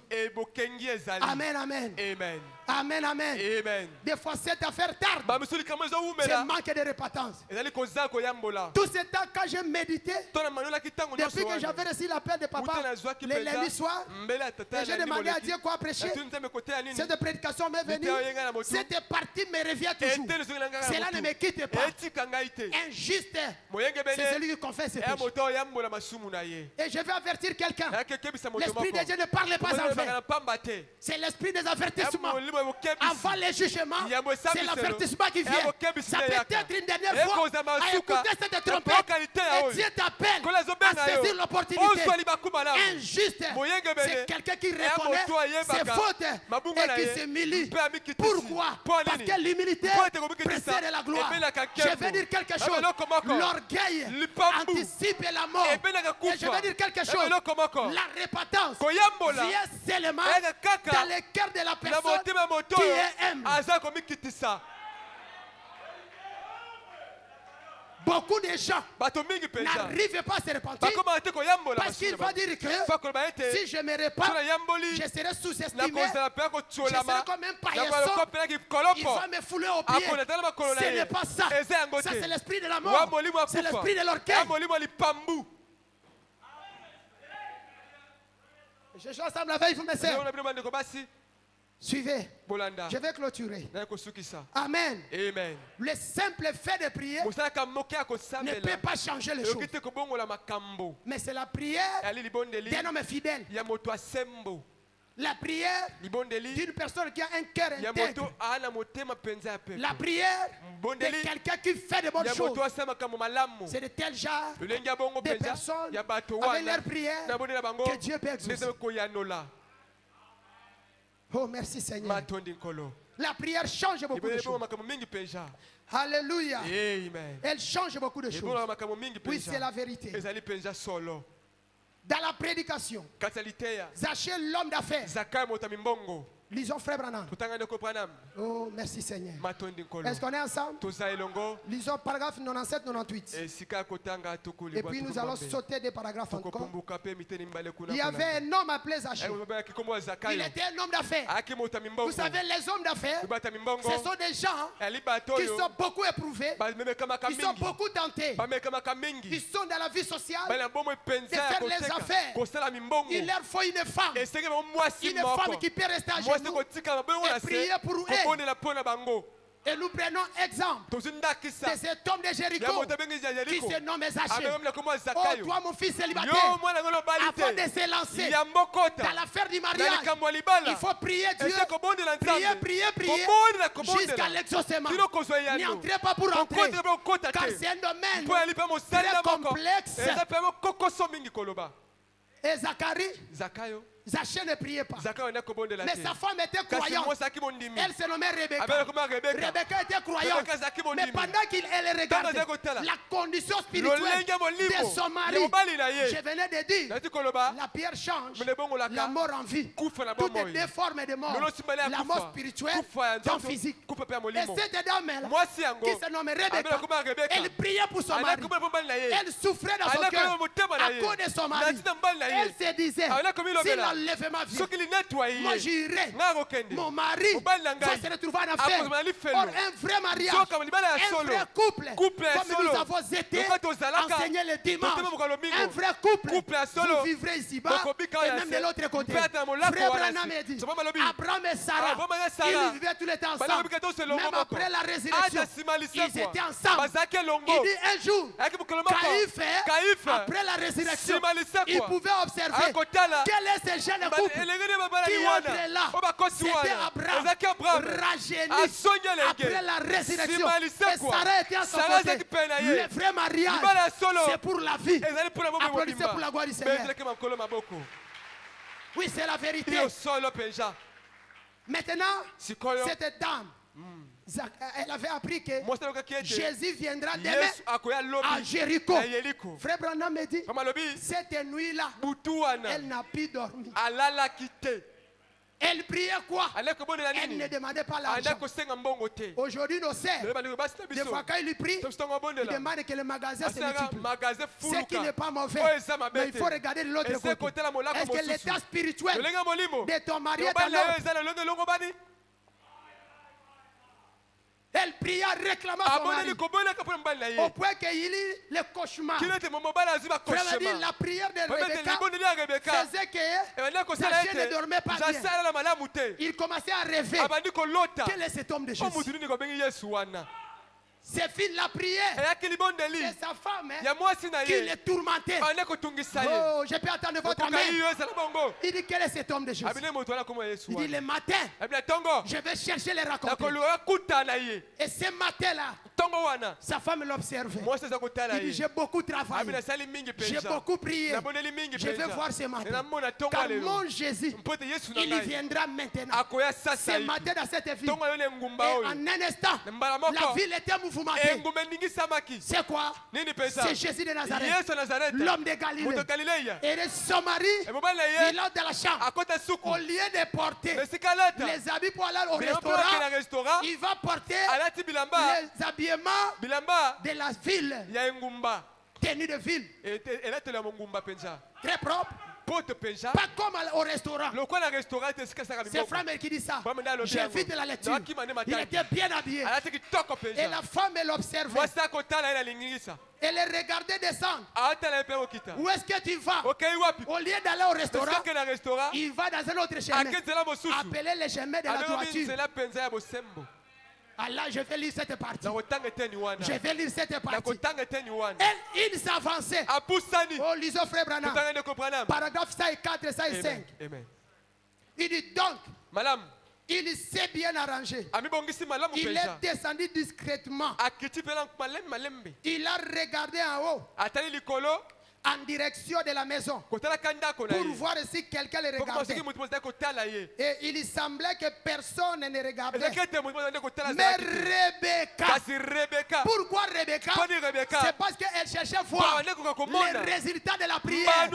Amen, amen. Amen, amen. Des fois, cette affaire tarde. C'est manque de repentance. Tout ce temps, quand j'ai médité, depuis que j'avais reçu l'appel de papa, le lundi soir, et j'ai demandé à Dieu quoi prêcher. Cette prédication m'est venue. Cette partie me revient toujours. Cela ne me quitte pas. Injuste, c'est celui qui confesse ses péchés. Et je vais avertir quelqu'un. L'Esprit de Dieu ne parle pas en vain. C'est l'esprit des avertissements. Avant les jugements, c'est l'avertissement qui vient. Ça peut être une dernière fois à écouter cette trompette. Et Dieu t'appelle à saisir l'opportunité. Injuste, c'est quelqu'un qui reconnaît ses fautes et qui s'humilie. Pourquoi? Parce que l'humilité précède la gloire. Je vais dire quelque chose. L'orgueil anticipe la mort. Et je vais dire quelque chose. La repentance vient seulement dans le cœur de la personne qui aime. Beaucoup de gens n'arrivent pas à se repentir parce qu'il va dire que si je me repens, je serai sous-estimé, je serai comme un paillasson, il va me fouler aux pieds. Ce n'est pas ça. Ça, c'est l'esprit de la mort. C'est l'esprit de l'orgueil. Je suis ensemble avec vous, mes sœurs. Suivez. Je vais clôturer. Amen. Le simple fait de prier ne peut pas changer les choses. Mais c'est la prière d'un homme fidèle. La prière d'une personne qui a un cœur intègre. La prière de quelqu'un qui fait de bonnes choses. C'est de tel genre de personnes avec leur prière que Dieu peut exaucer. Oh, merci Seigneur. La prière change beaucoup de choses. Alléluia. Elle change beaucoup de choses. Oui, c'est la vérité. Dans la prédication, Zachée, l'homme d'affaires, lisons Frère Branham. Oh, merci Seigneur. Est-ce qu'on est ensemble? Lisons paragraphe 97-98. Et puis nous allons sauter des paragraphes encore. Il y avait un homme appelé Zachée. Il était un homme d'affaires. Vous savez, les hommes d'affaires, ce sont des gens qui sont beaucoup éprouvés. Ils sont beaucoup tentés. Ils sont dans la vie sociale de faire les affaires. Il leur faut une femme. Une femme qui peut rester à genoux et prier pour eux. Et nous prenons exemple de cet homme de Jéricho qui se nomme Zachée. Oh, toi mon fils célibataire, avant de se lancer dans l'affaire du mariage, il faut prier Dieu, prier jusqu'à l'exaucement. N'y entrez pas pour entrer, car c'est un domaine très complexe. Et Zachée ne priait pas. Mais sa femme était croyante. Elle se nommait Rebecca. Rebecca était croyante. Mais pendant qu'elle regardait la condition spirituelle de son mari, je venais de dire, la pierre change la mort en vie. Tout est déformé de mort. La mort spirituelle dans physique. Et cette dame-là, qui se nommait Rebecca, elle priait pour son mari. Elle souffrait dans son cœur à cause de son mari. Elle se disait, si l'enlèvement vient, moi j'irai. Mon mari va se retrouver en affaire. Or, un vrai mariage, un vrai couple, comme nous avons été enseignés le dimanche, un vrai couple, vous vivrez ici-bas et même de l'autre côté. Frère Branham a dit, Abraham et Sarah, ils vivaient tous les temps ensemble. Même après la résurrection, ils étaient ensemble. Il dit un jour, Caïphe, après la résurrection, il pouvait observer quel est ce jeune couple qui entre là. C'était Abraham rajeuni après la résurrection. Et Sarah était à son côté. Le vrai mariage, c'est pour la vie. Applaudissez pour la gloire du Seigneur. Oui, c'est la vérité. Maintenant, cette dame, elle avait appris que Jésus viendra demain à Jéricho. Frère Branham me dit, cette nuit-là, elle n'a plus dormi. Elle priait quoi? Elle ne demandait pas l'argent. Aujourd'hui, nos sœurs, des fois quand ils prient, ils demandent que le magasin se multiplie. Ce qui n'est pas mauvais, mais il faut regarder de l'autre côté. Est-ce que l'état spirituel de ton mari est alors? Elle pria, réclamant son mari, au point qu'il eut le cauchemar. La prière de Rebecca faisait que Zachée ne dormait pas bien. Il commençait à rêver. Quel est cet homme de Jésus? Ses filles la prière. Et sa femme qui le tourmentait. Oh, je peux entendre votre amen. Il dit, quel est cet homme de Jésus? Il dit, le matin, je vais chercher les raconter. Et ce matin-là, sa femme l'observait. Il dit, j'ai beaucoup travaillé. J'ai beaucoup prié. Je vais voir ce matin. Car mon Jésus, il viendra maintenant. Ce matin dans cette ville. Et en un instant, la ville était mouvementée. C'est quoi? C'est Jésus de Nazareth, l'homme de Galilée. Et son mari, il est dans la chambre. Au lieu de porter les habits pour aller au restaurant, il va porter les habillements de la ville. Tenue de ville. Très propre. Pas comme au restaurant. C'est Frère qui dit ça. J'invite la lecture. Il était bien habillé. Et la femme, elle observait. Elle regardait descendre. Où est-ce que tu vas? Au lieu d'aller au restaurant, il va dans un autre chemin. Appelez le chemin de la droiture. Allah, je vais lire cette partie. Je vais lire cette partie. Il s'avançait. Oh, lisons Frère Branham. Paragraphe 104 et 105. Il dit donc,
Malam.
il s'est bien arrangé. Il est descendu discrètement. Il a regardé en haut, en direction de la maison, pour voir si quelqu'un le regardait. Et il semblait que personne ne regardait. Mais Rebecca, pourquoi Rebecca? C'est parce qu'elle cherchait à voir les résultats de la prière.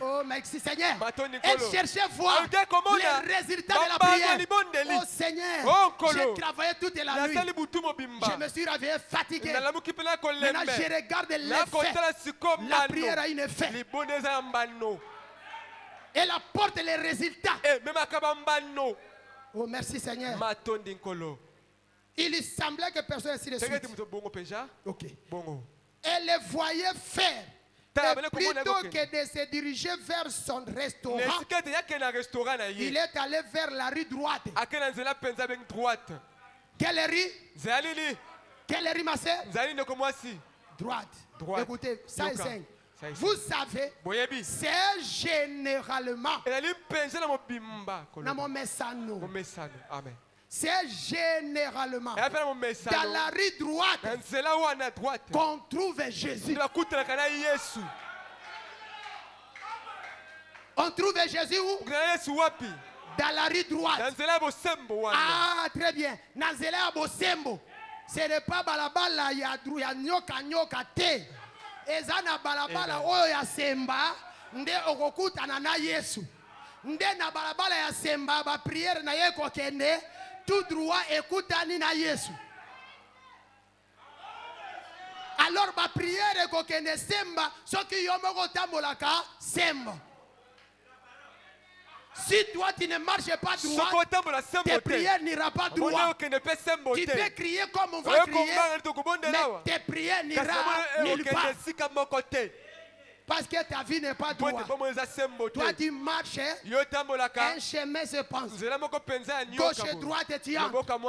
Oh merci Seigneur. Elle cherchait à voir les résultats de la prière. Oh Seigneur, j'ai travaillé toute la nuit. Je me suis réveillé fatigué. Maintenant je regarde l'effet. La prière a un effet. Elle apporte les résultats. Oh merci Seigneur. Il semblait que personne ainsi de suite. Ok. Elle le voyait faire. Et plutôt que de se diriger vers son restaurant, il est allé vers la rue droite. Quelle rue? Quelle rue, ma soeur? Droite. Écoutez, ça est simple. Vous savez, c'est généralement. C'est généralement dans la rue droite qu'on trouve Jésus. On trouve Jésus où? Dans la rue droite. Ah, très bien. Nanzela Bosembo. Ce n'est pas balabala ya nyoka nyoka te. Ezana balabala oyo ya semba nde okokutana na Yesu. Nde na balabala ya semba ba prière na ye kokende tout droit ekutani na Yesu. Alors ba prière kokende semba soki yo moko tambolaka semba. Si toi tu ne marches pas droit, tes prières n'iront pas droit. Tu peux crier comme on va crier, mais tes prières n'iront nulle part. Parce que ta vie n'est pas droite. Toi tu marches, un chemin se pense. Gauche et droite tu entres.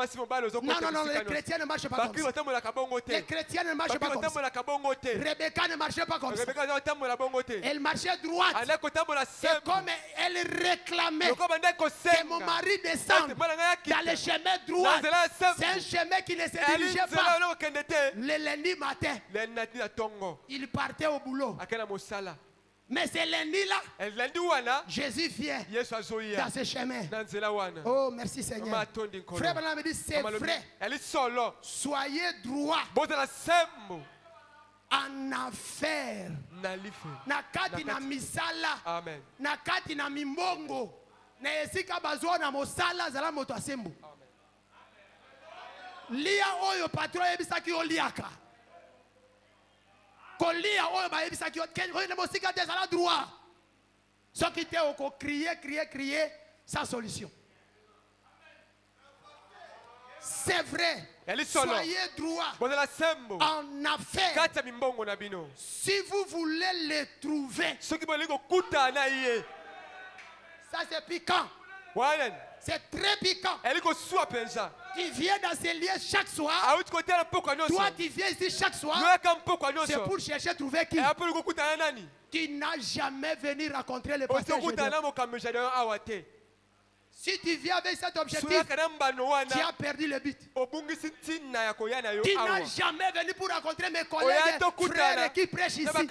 Non, les chrétiens ne marchent pas comme ça. Les chrétiens ne marchent pas comme ça. Rebecca ne marchait pas comme ça. Elle marchait droite. C'est comme elle réclamait que mon mari descende dans le chemin droit. C'est un chemin qui ne se dirigeait pas. Le lundi matin, il partait au boulot. Mais ce lundi-là, Jésus vient dans ce chemin. Oh, merci Seigneur. Frère Branham me dit, c'est vrai. Soyez droit en affaire. Nakati na misala. Nakati na mimbongo. Na esika bazwa na mosala zala moto asembo. Lia oyo patron ebisaki oliaka. Kolia oyo ba ebisaki oyo ne mosika te zala droit. Ce qui était au crier sans solution. C'est vrai. Soyez droit en affaires. Si vous voulez les trouver, ça c'est piquant. C'est très piquant. Tu viens dans ces lieux chaque soir. Toi tu viens ici chaque soir. C'est pour chercher à trouver qui? Tu n'as jamais venu rencontrer le pasteur Gédéon. Si tu viens avec cet objectif, tu as perdu le but. Tu n'as jamais venu pour rencontrer mes collègues, frères qui prêchent ici.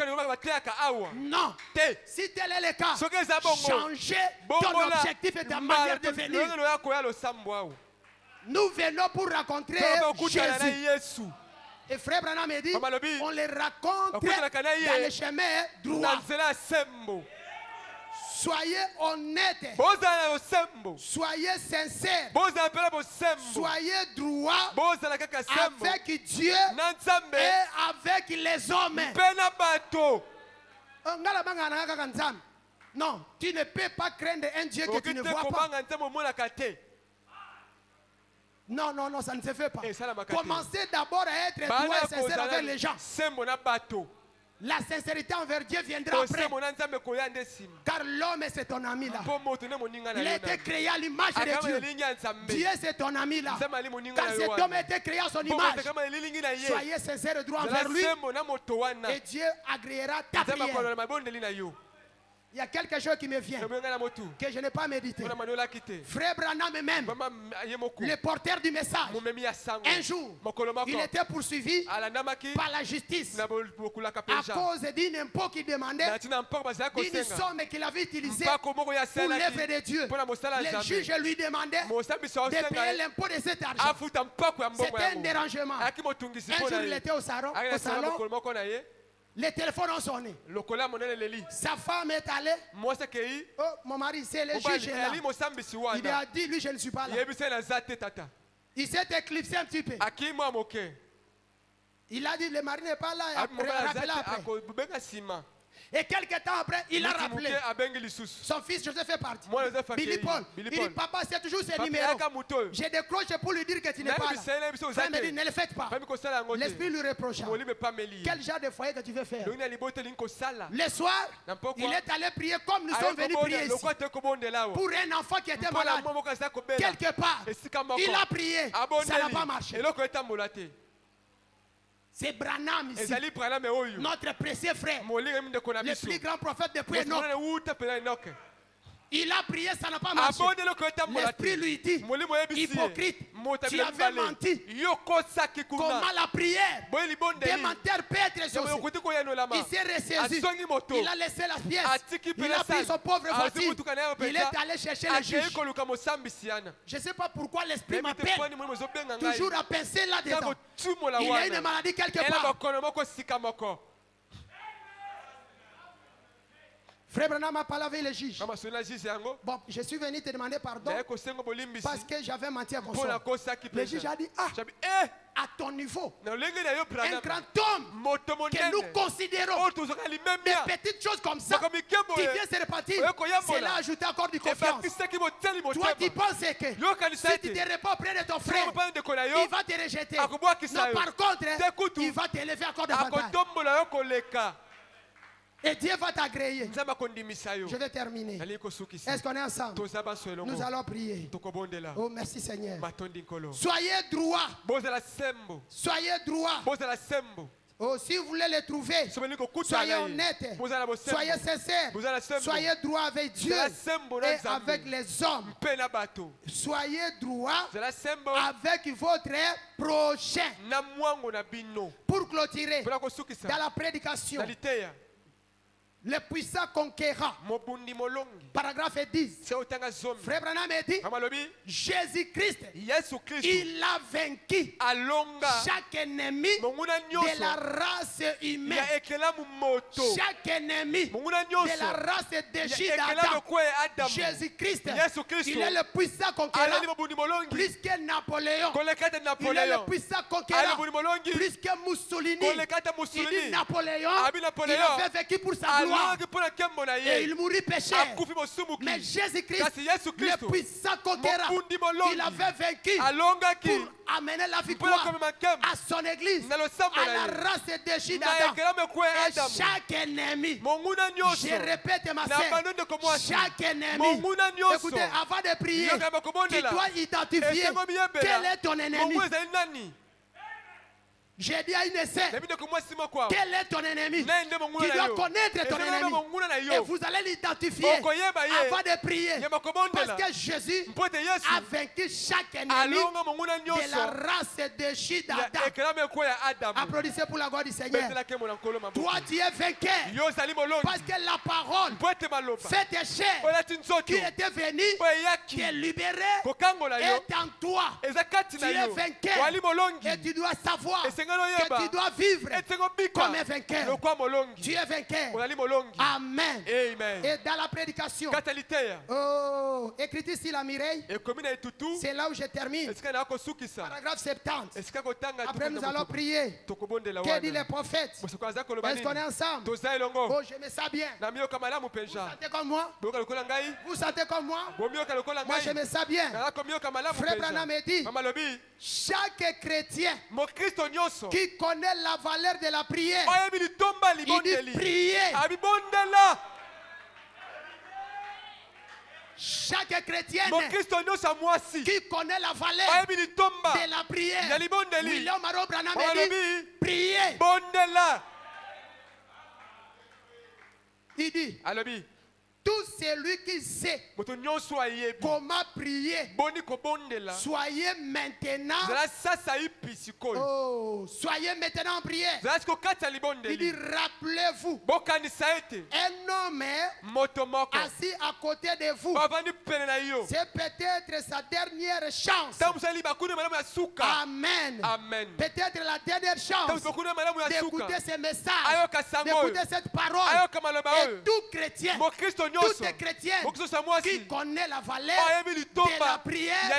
Non. Si tel est le cas, changez ton objectif et ta manière de venir. Nous venons pour rencontrer Jésus. Et frère Branham me dit, on les raconte dans le chemin droit. Soyez honnêtes. Soyez sincères. Soyez droits avec Dieu et avec les hommes. Non, tu ne peux pas craindre un Dieu que tu ne vois pas. Non, ça ne se fait pas. Commencez d'abord à être droit et sincère avec les gens. La sincérité envers Dieu viendra après. Car l'homme c'est ton ami là. Il a été créé à l'image de Dieu. Dieu c'est ton ami là. Quand cet homme a été créé à son image, soyez sincères et droits envers lui. Et Dieu agréera ta prière. Il y a quelque chose qui me vient que je n'ai pas médité. Frère Branham même, le porteur du message, un jour, il était poursuivi par la justice à cause d'une impôt qu'il demandait, d'une somme qu'il avait utilisée pour l'œuvre de Dieu. Le juge lui demandait de payer l'impôt de cet argent. C'était un dérangement. Un jour, il était au salon. Les téléphones ont sonné. Sa femme est allée. Oh, mon mari, c'est le juge là. Il a dit, lui, je ne suis pas là. Il s'est éclipsé un petit peu. Il a dit, le mari n'est pas là. Rappelez après. Et quelques temps après, il a rappelé. Son fils Joseph fait partie. Billy Paul. Il dit, papa, c'est toujours ce numéro. J'ai décroché pour lui dire que tu n'es pas là. Frère me dit, ne le faites pas. L'esprit lui reprocha. Quel genre de foyer que tu veux faire? Le soir, il est allé prier comme nous sommes venus prier ici. Pour un enfant qui était malade. Quelque part, il a prié. Ça n'a pas marché. C'est Branham ici, notre précieux frère, le plus grand prophète depuis Enoch. Il a prié, ça n'a pas marché. L'esprit lui dit, hypocrite, tu avais menti. Comment la prière des menteurs peut être exaucée? Il s'est ressaisi, il a laissé la pièce, il a pris son pauvre voiture, il est allé chercher le juge. Je ne sais pas pourquoi l'esprit m'appelle toujours à penser là-dedans. Il y a une maladie quelque part. Frère Branham a parlé avec le juge. Bon, je suis venu te demander pardon parce que j'avais menti à mon soeur. Le juge a dit, à ton niveau, un grand homme que nous considérons des petites choses comme ça qui vient se répartir, cela ajoute encore du confiance. Toi, tu penses que si tu te réponds auprès de ton frère, il va te rejeter. Non, par contre, il va t'élever encore davantage. Et Dieu va t'agréer. Je vais terminer. Est-ce qu'on est ensemble? Nous allons prier. Oh, merci Seigneur. Soyez droit. Soyez droit. Oh, si vous voulez les trouver, soyez honnête, soyez sincère, soyez droit avec Dieu et avec les hommes. Soyez droit avec votre prochain. Pour clôturer dans la prédication, le puissant conquérant. Paragraphe 10. Frère Branham a dit, Jésus-Christ, il a vaincu chaque ennemi de la race humaine. Chaque ennemi de la race déchue d'Adam. Jésus-Christ, il est le puissant conquérant. Plus que Napoléon. Il est le puissant conquérant. Plus que Mussolini. Il dit Napoléon, il avait vécu pour sa gloire. Et il mourut péché. Mais Jésus-Christ, le puissant conquérant, il avait vaincu pour amener la victoire à son église, à la race déchue d'Adam. Et chaque ennemi, je répète ma sœur, chaque ennemi, écoutez, avant de prier, tu dois identifier quel est ton ennemi. J'ai dit à une sœur, quel est ton ennemi? Tu dois connaître ton ennemi. Et vous allez l'identifier avant de prier. Parce que Jésus a vaincu chaque ennemi de la race déchue d'Adam. Applaudissez pour la gloire du Seigneur. Toi, tu es vainqueur. Parce que la parole fait des chairs qui était venue te libérer est en toi. Tu es vainqueur. Et tu dois savoir que tu dois vivre comme un vainqueur. Tu es vainqueur. Amen. Et dans la prédication, oh, écrit ici la Mireille, c'est là où je termine. Paragraphe 70. Après nous allons prier. Que dit le prophète? Est-ce qu'on est ensemble? Oh, je me sens bien. Vous sentez comme moi? Vous sentez comme moi? Moi je me sens bien. Frère Branham me dit, chaque chrétien qui connaît la valeur de la prière, il dit prier. Chaque chrétienne qui connaît la valeur de la prière, William Maro Branham dit prier. Il dit Tout celui qui sait comment prier, soyez maintenant. Oh, soyez maintenant en prière. Il dit, rappelez-vous, un homme assis à côté de vous, c'est peut-être sa dernière chance. Amen. Peut-être la dernière chance d'écouter ce message, d'écouter cette parole. Et tout chrétien, tout chrétien qui connaît la valeur de la prière,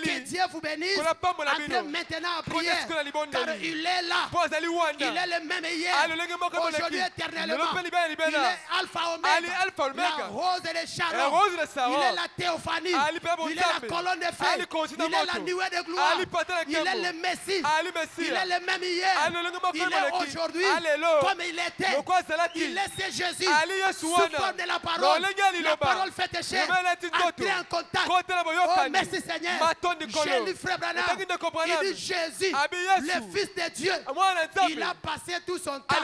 que Dieu vous bénisse, entrez maintenant en prière, car il est là, il est le même hier, aujourd'hui éternellement, il est Alpha Omega, la rose des Sharon, il est la théophanie, il est la colonne de feu, il est la nuée de gloire, il est le Messie, il est le même hier, il est aujourd'hui comme il était, il est ce Jésus, sous forme de la parole faite chair, entrer en contact. Oh merci Seigneur, j'ai lu Frère Branham, il dit Jésus, le Fils de Dieu, il a passé tout son temps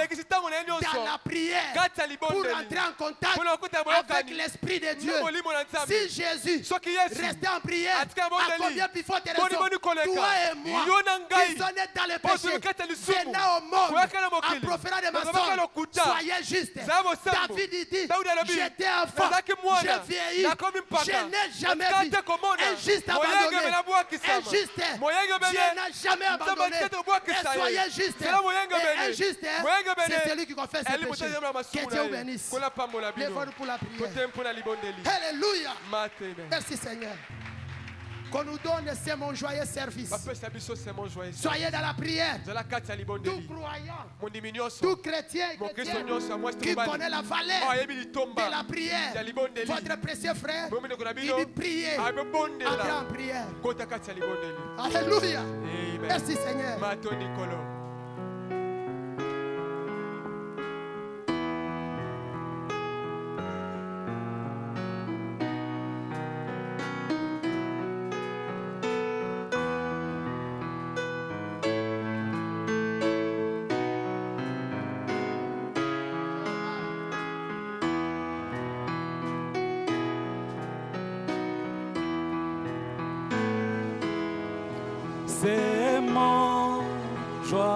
dans la prière pour entrer en contact avec l'Esprit de Dieu. Si Jésus restait en prière, à combien plus forte raison, toi et moi, qui sommes dans le péché, venant au monde, en proférant des mensonges, soyez justes. David dit, j'étais enfant, je vieillis, je n'ai jamais vu un juste abandonné, un juste, Dieu n'a jamais abandonné, et soyez justes, et un juste, c'est celui qui confesse ses péchés. Que Dieu vous bénisse. Lève-nous pour la prière. Alléluia. Merci Seigneur. Qu'on nous donne ce mon joyeux service. Soyez dans la prière. Tout croyant, tout chrétien qui connaît la valeur de la prière. Votre précieux frère, il dit prier. Entrez en prière. Alléluia. Merci Seigneur.
C'est mon joie.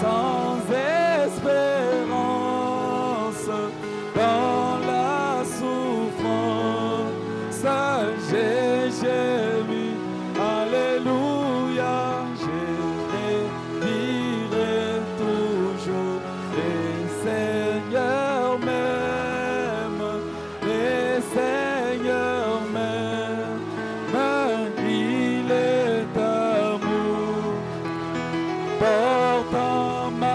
sans espérance, dans la souffrance, j'ai gémi, alléluia, j'ai dirai toujours, les Seigneurs m'aiment, les Seigneurs m'aiment, il est amour, portant ma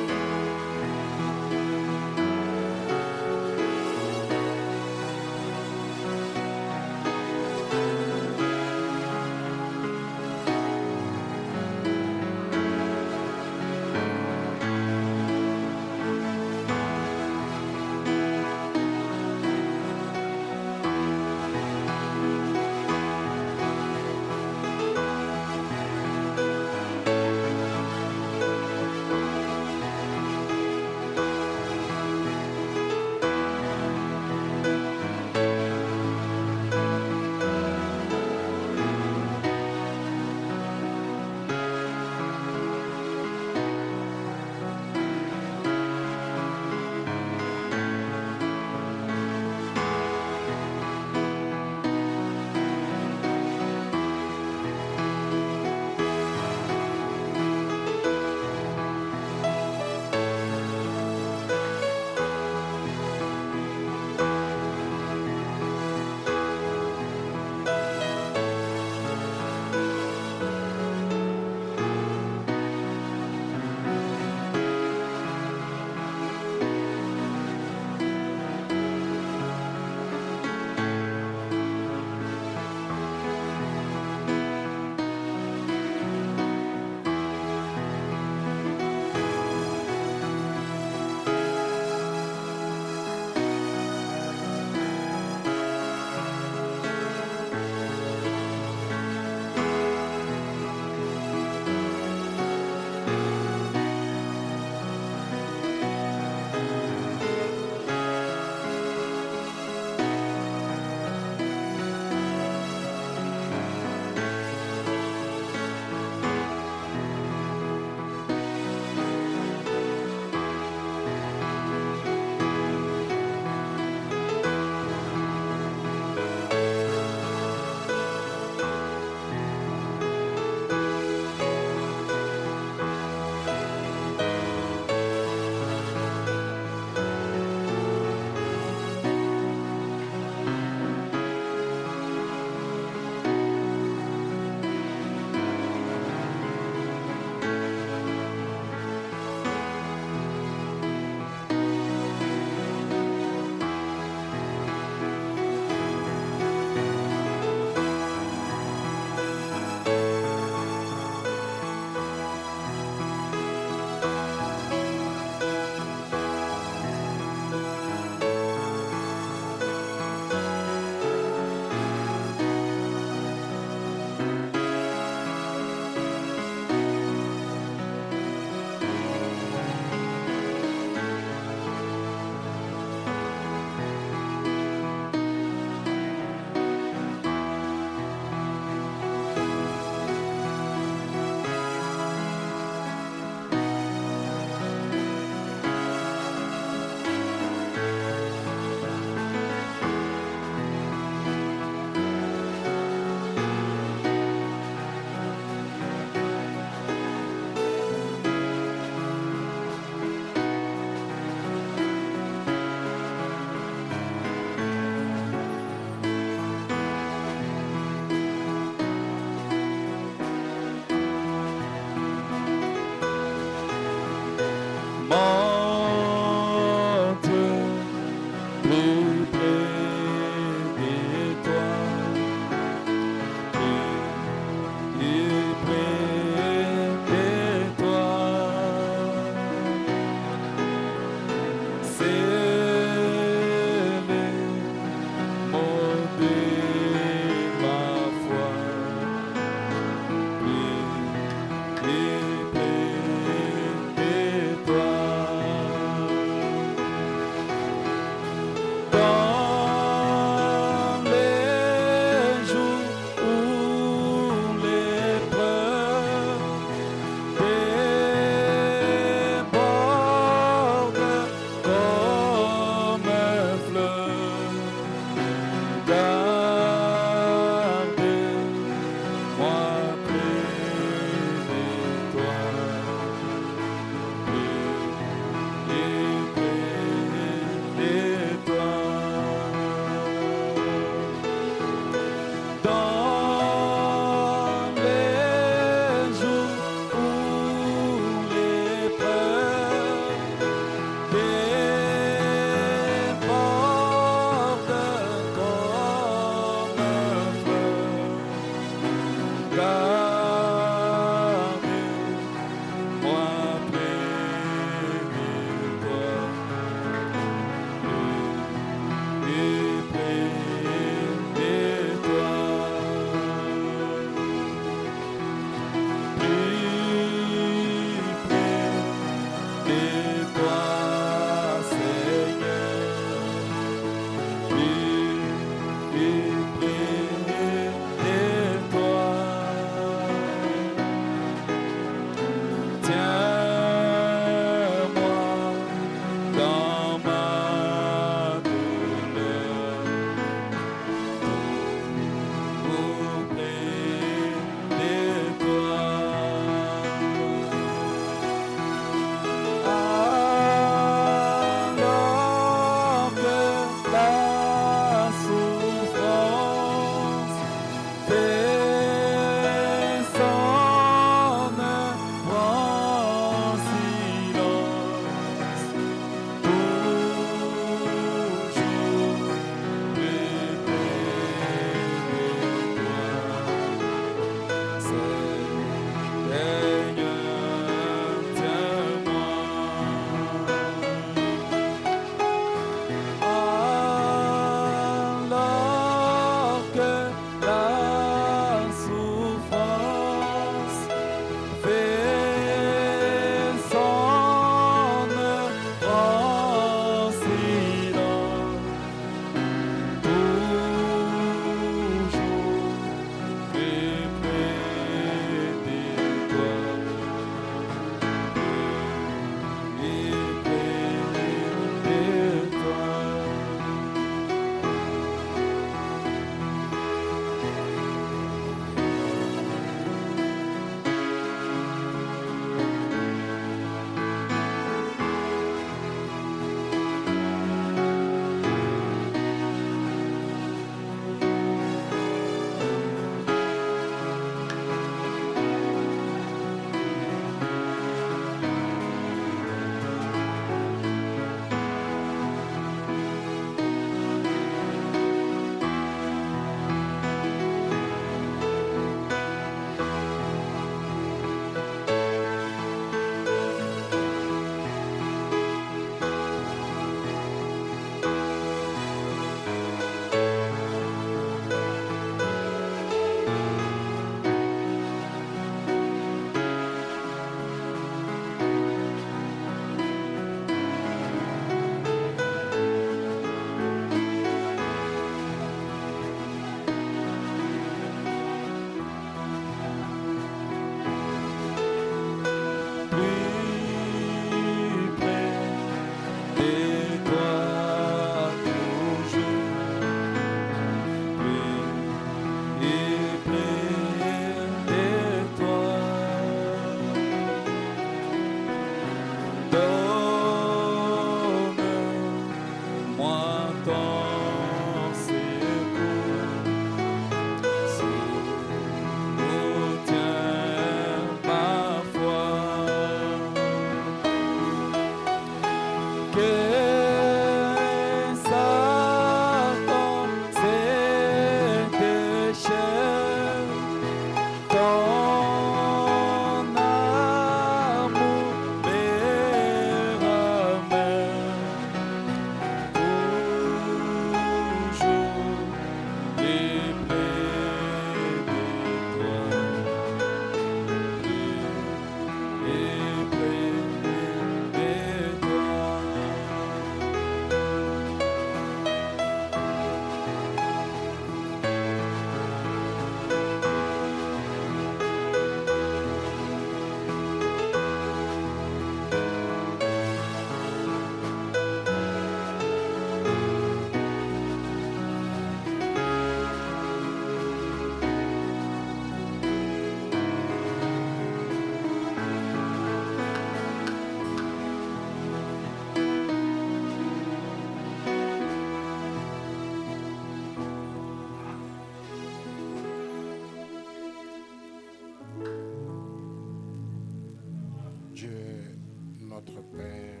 Père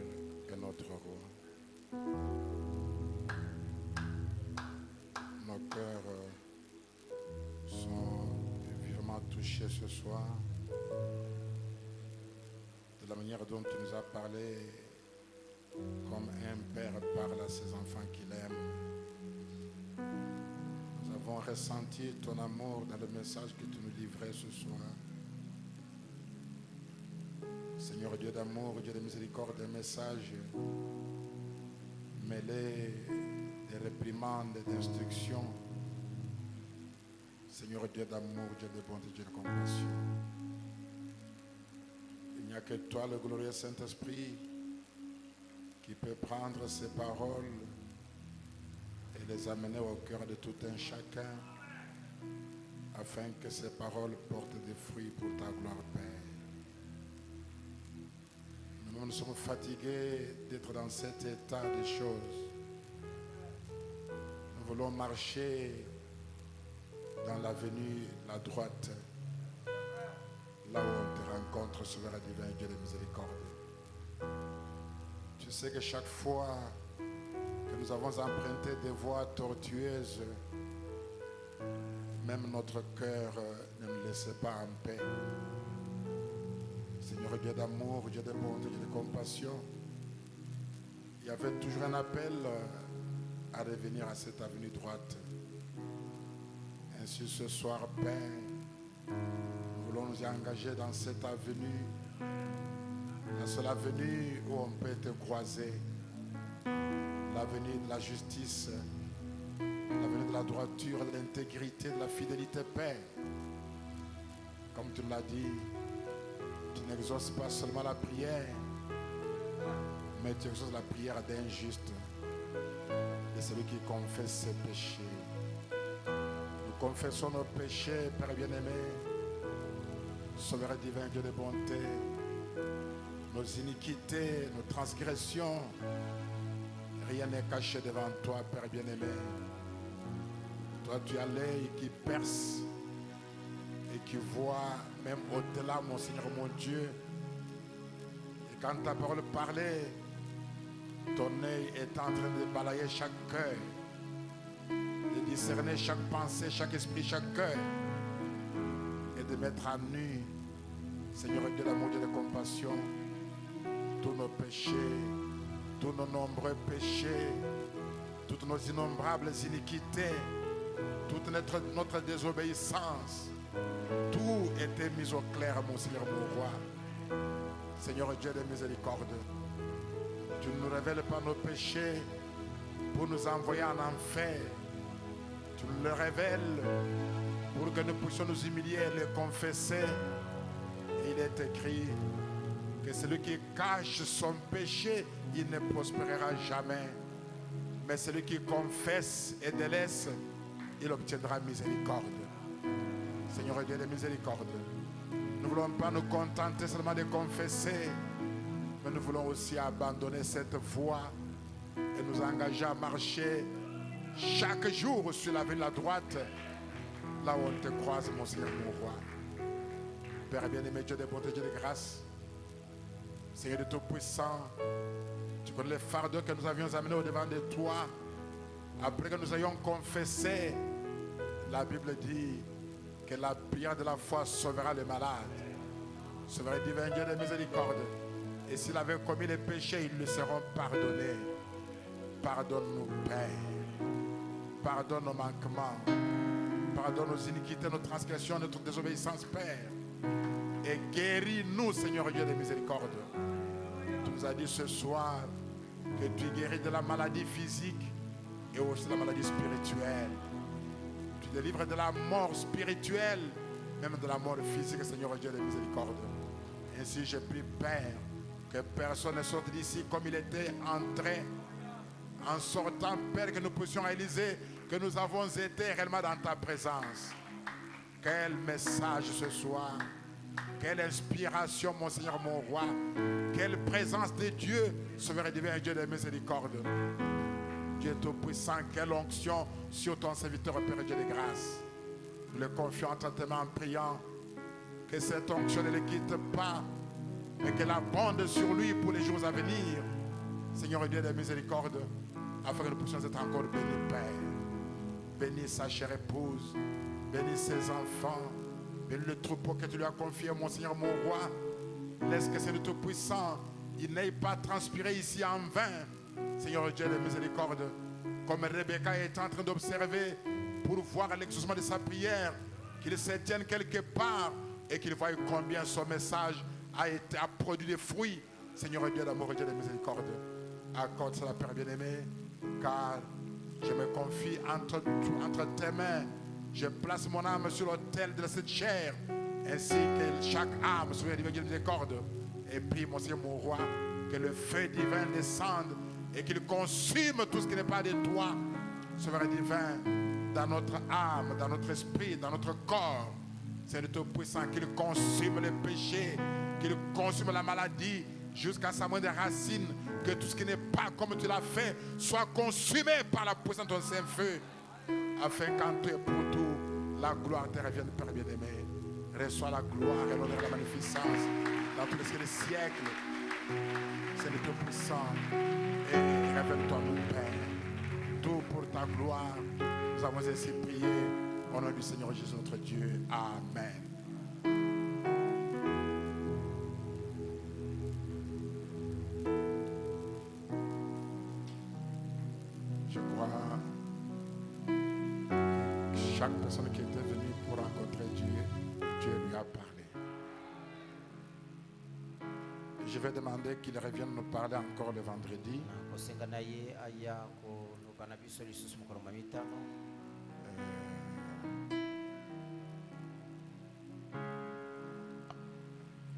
et notre Roi. Nos cœurs sont vivement touchés ce soir de la manière dont tu nous as parlé comme un père parle à ses enfants qu'il aime. Nous avons ressenti ton amour dans le message que tu nous livrais ce soir. Seigneur Dieu d'amour, Dieu de miséricorde, un message mêlé des réprimandes et d'instructions. Seigneur Dieu d'amour, Dieu de bonté, Dieu de compassion. Il n'y a que toi, le glorieux Saint-Esprit, qui peut prendre ces paroles et les amener au cœur de tout un chacun, afin que ces paroles portent des fruits pour ta gloire, Père. Nous sommes fatigués d'être dans cet état de choses. Nous voulons marcher dans l'avenue, la droite, là où on te rencontre, souverain divin, Dieu de miséricorde. Tu sais que chaque fois que nous avons emprunté des voies tortueuses, même notre cœur ne nous laissait pas en paix. Seigneur Dieu d'amour, Dieu de bonté, Dieu de compassion, il y avait toujours un appel à revenir à cette avenue droite. Ainsi ce soir, Père, nous voulons nous engager dans cette avenue, la seule avenue où on peut te croiser, l'avenue de la justice, l'avenue de la droiture, de l'intégrité, de la fidélité, Père. Comme tu l'as dit, tu n'exauces pas seulement la prière, mais tu exauces la prière d'un juste, de celui qui confesse ses péchés. Nous confessons nos péchés, Père bien-aimé, Sauveur divin, Dieu de bonté, nos iniquités, nos transgressions, rien n'est caché devant toi, Père bien-aimé. Toi, tu as l'œil qui perce et qui voit même au-delà, mon Seigneur, mon Dieu. Et quand ta parole parlait, ton œil est en train de balayer chaque cœur, de discerner chaque pensée, chaque esprit, chaque cœur, et de mettre à nu, Seigneur Dieu d'amour, Dieu de compassion, tous nos péchés, tous nos nombreux péchés, toutes nos innombrables iniquités, toute notre désobéissance. Tout était mis au clair, mon Seigneur, mon Roi. Seigneur Dieu de miséricorde, tu ne nous révèles pas nos péchés pour nous envoyer en enfer. Tu nous le révèles pour que nous puissions nous humilier et les confesser. Et il est écrit que celui qui cache son péché, il ne prospérera jamais. Mais celui qui confesse et délaisse, il obtiendra miséricorde. Seigneur Dieu de miséricorde, nous ne voulons pas nous contenter seulement de confesser, mais nous voulons aussi abandonner cette voie et nous engager à marcher chaque jour sur la vie de la droite, là où on te croise, mon Seigneur, mon Roi. Père bien-aimé, Dieu de bonté, Dieu de grâce, Seigneur de Tout-Puissant, tu connais les fardeaux que nous avions amenés au devant de toi. Après que nous ayons confessé, la Bible dit que la prière de la foi sauvera les malades. Sauvera divin Dieu de miséricorde. Et s'il avait commis les péchés, ils lui seront pardonnés. Pardonne-nous, Père. Pardonne nos manquements. Pardonne nos iniquités, nos transgressions, notre désobéissance, Père. Et guéris-nous, Seigneur Dieu de miséricorde. Tu nous as dit ce soir que tu guéris de la maladie physique et aussi de la maladie spirituelle. Tu délivres de la mort spirituelle, même de la mort physique, Seigneur Dieu de miséricorde. Ainsi, je prie, Père, que personne ne sorte d'ici comme il était entré. En sortant, Père, que nous puissions réaliser que nous avons été réellement dans ta présence. Quel message ce soir. Quelle inspiration, mon Seigneur, mon Roi. Quelle présence de Dieu, souverain divin, Dieu de miséricorde. Dieu Tout-Puissant, quelle onction sur ton serviteur, Père Dieu de grâce. Nous le confions en tes mains en priant que cette onction ne le quitte pas et qu'elle abonde sur lui pour les jours à venir. Seigneur Dieu de miséricorde, afin que nous puissions être encore bénis, Père. Bénis sa chère épouse, bénis ses enfants, bénis le troupeau que tu lui as confié, mon Seigneur, mon roi. Laisse que c'est le Tout-Puissant, il n'ait pas transpiré ici en vain. Seigneur Dieu de miséricorde, comme Rebecca est en train d'observer pour voir l'exaucement de sa prière, qu'il se tienne quelque part et qu'il voie combien son message a produit des fruits. Seigneur Dieu d'amour et Dieu de miséricorde, accorde cela, Père bien-aimé, car je me confie entre tes mains. Je place mon âme sur l'autel de cette chair, ainsi que chaque âme sur Dieu de miséricorde. Et puis, mon Seigneur, mon roi, que le feu divin descende et qu'il consume tout ce qui n'est pas de toi, Seigneur divin, dans notre âme, dans notre esprit, dans notre corps. C'est le Tout-Puissant, qu'il consume les péchés, qu'il consume la maladie jusqu'à sa moindre racine, que tout ce qui n'est pas comme tu l'as fait soit consumé par la puissance de ton Saint-Feu, afin qu'en tout et pour tout, la gloire te revienne, Père bien-aimé. Reçois la gloire et l'honneur et la magnificence dans tous les siècles. C'est le Tout-Puissant. Et révèle-toi, nous, Père. Tout pour ta gloire. Nous avons ainsi prié au nom du Seigneur Jésus, notre Dieu. Amen. Je crois que chaque personne qui était venue pour rencontrer Dieu, Dieu lui a parlé. Je vais demander qu'il revienne nous parler encore le vendredi.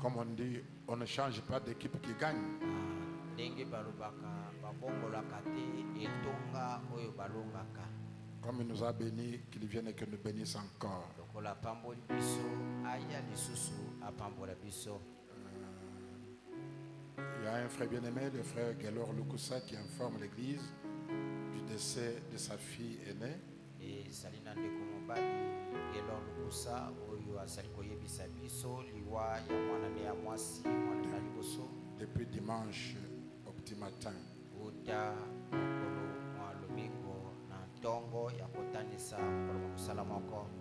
Comme on dit, on ne change pas d'équipe qui gagne. Comme il nous a bénis, qu'il vienne et que nous bénisse encore. Il y a un frère bien-aimé, le frère Gelor Lukusa, qui informe l'église du décès de sa fille aînée. Depuis dimanche au petit matin.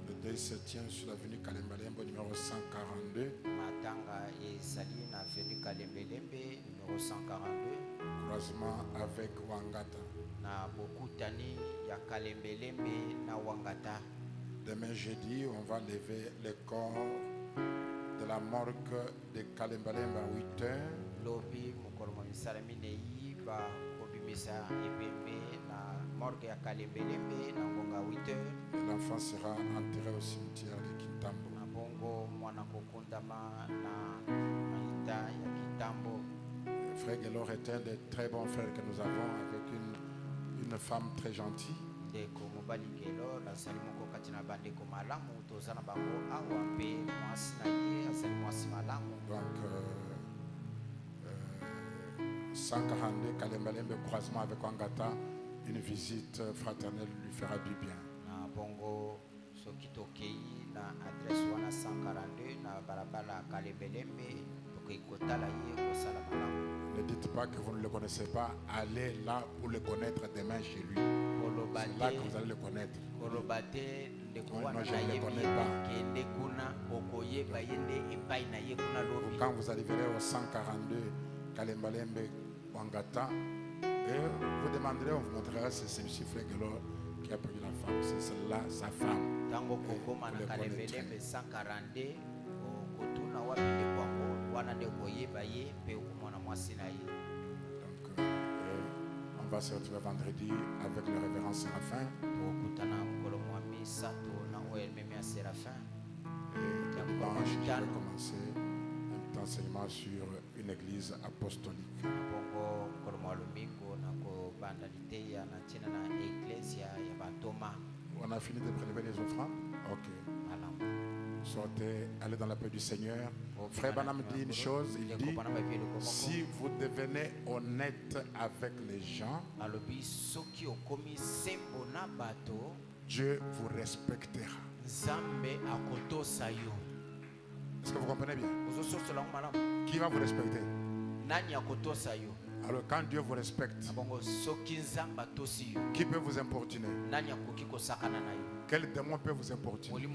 Le deuil se tient sur l'avenue Kalembalembo numéro 142. Croisement avec Wangata. Demain jeudi, on va lever le corps de la morgue de Kalembalembo à 8h. L'enfant sera enterré au cimetière de Kitambo. Frère Gelor est un des très bons frères que nous avons, avec une femme très gentille. Donc 142 Kalembalembe, croisement avec Wangata, une visite fraternelle lui fera du bien. Ne dites pas que vous ne le connaissez pas, allez là pour le connaître demain chez lui. C'est là que vous allez le connaître. Moi, je ne le connais pas. Quand vous arriverez au 142 Kalembalembe Wangata, et vous demanderez, on vous montrera, c'est celui-ci, frère Gelor, qui a perdu la femme. C'est celle-là, sa femme. Donc, on va se retrouver vendredi avec le révérend Séraphin. Et dimanche, je vais commencer un enseignement sur une église apostolique. On a fini de prélever les offrandes? Ok. Sortez, allez dans la paix du Seigneur. Frère Branham dit une chose, il dit, si vous devenez honnête avec les gens, Dieu vous respectera. Est-ce que vous comprenez bien? Qui va vous respecter? Alors quand Dieu vous respecte, qui peut vous importuner? Quel démon peut vous importuner?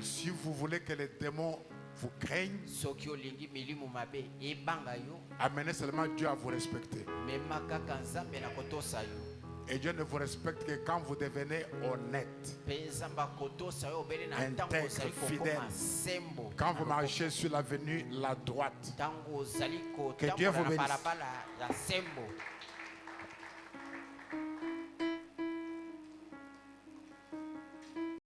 Si vous voulez que les démons vous craignent, amenez seulement Dieu à vous respecter. Et Dieu ne vous respecte que quand vous devenez honnête, intègre, fidèle. Quand vous marchez sur l'avenue la droite. Que Dieu vous bénisse.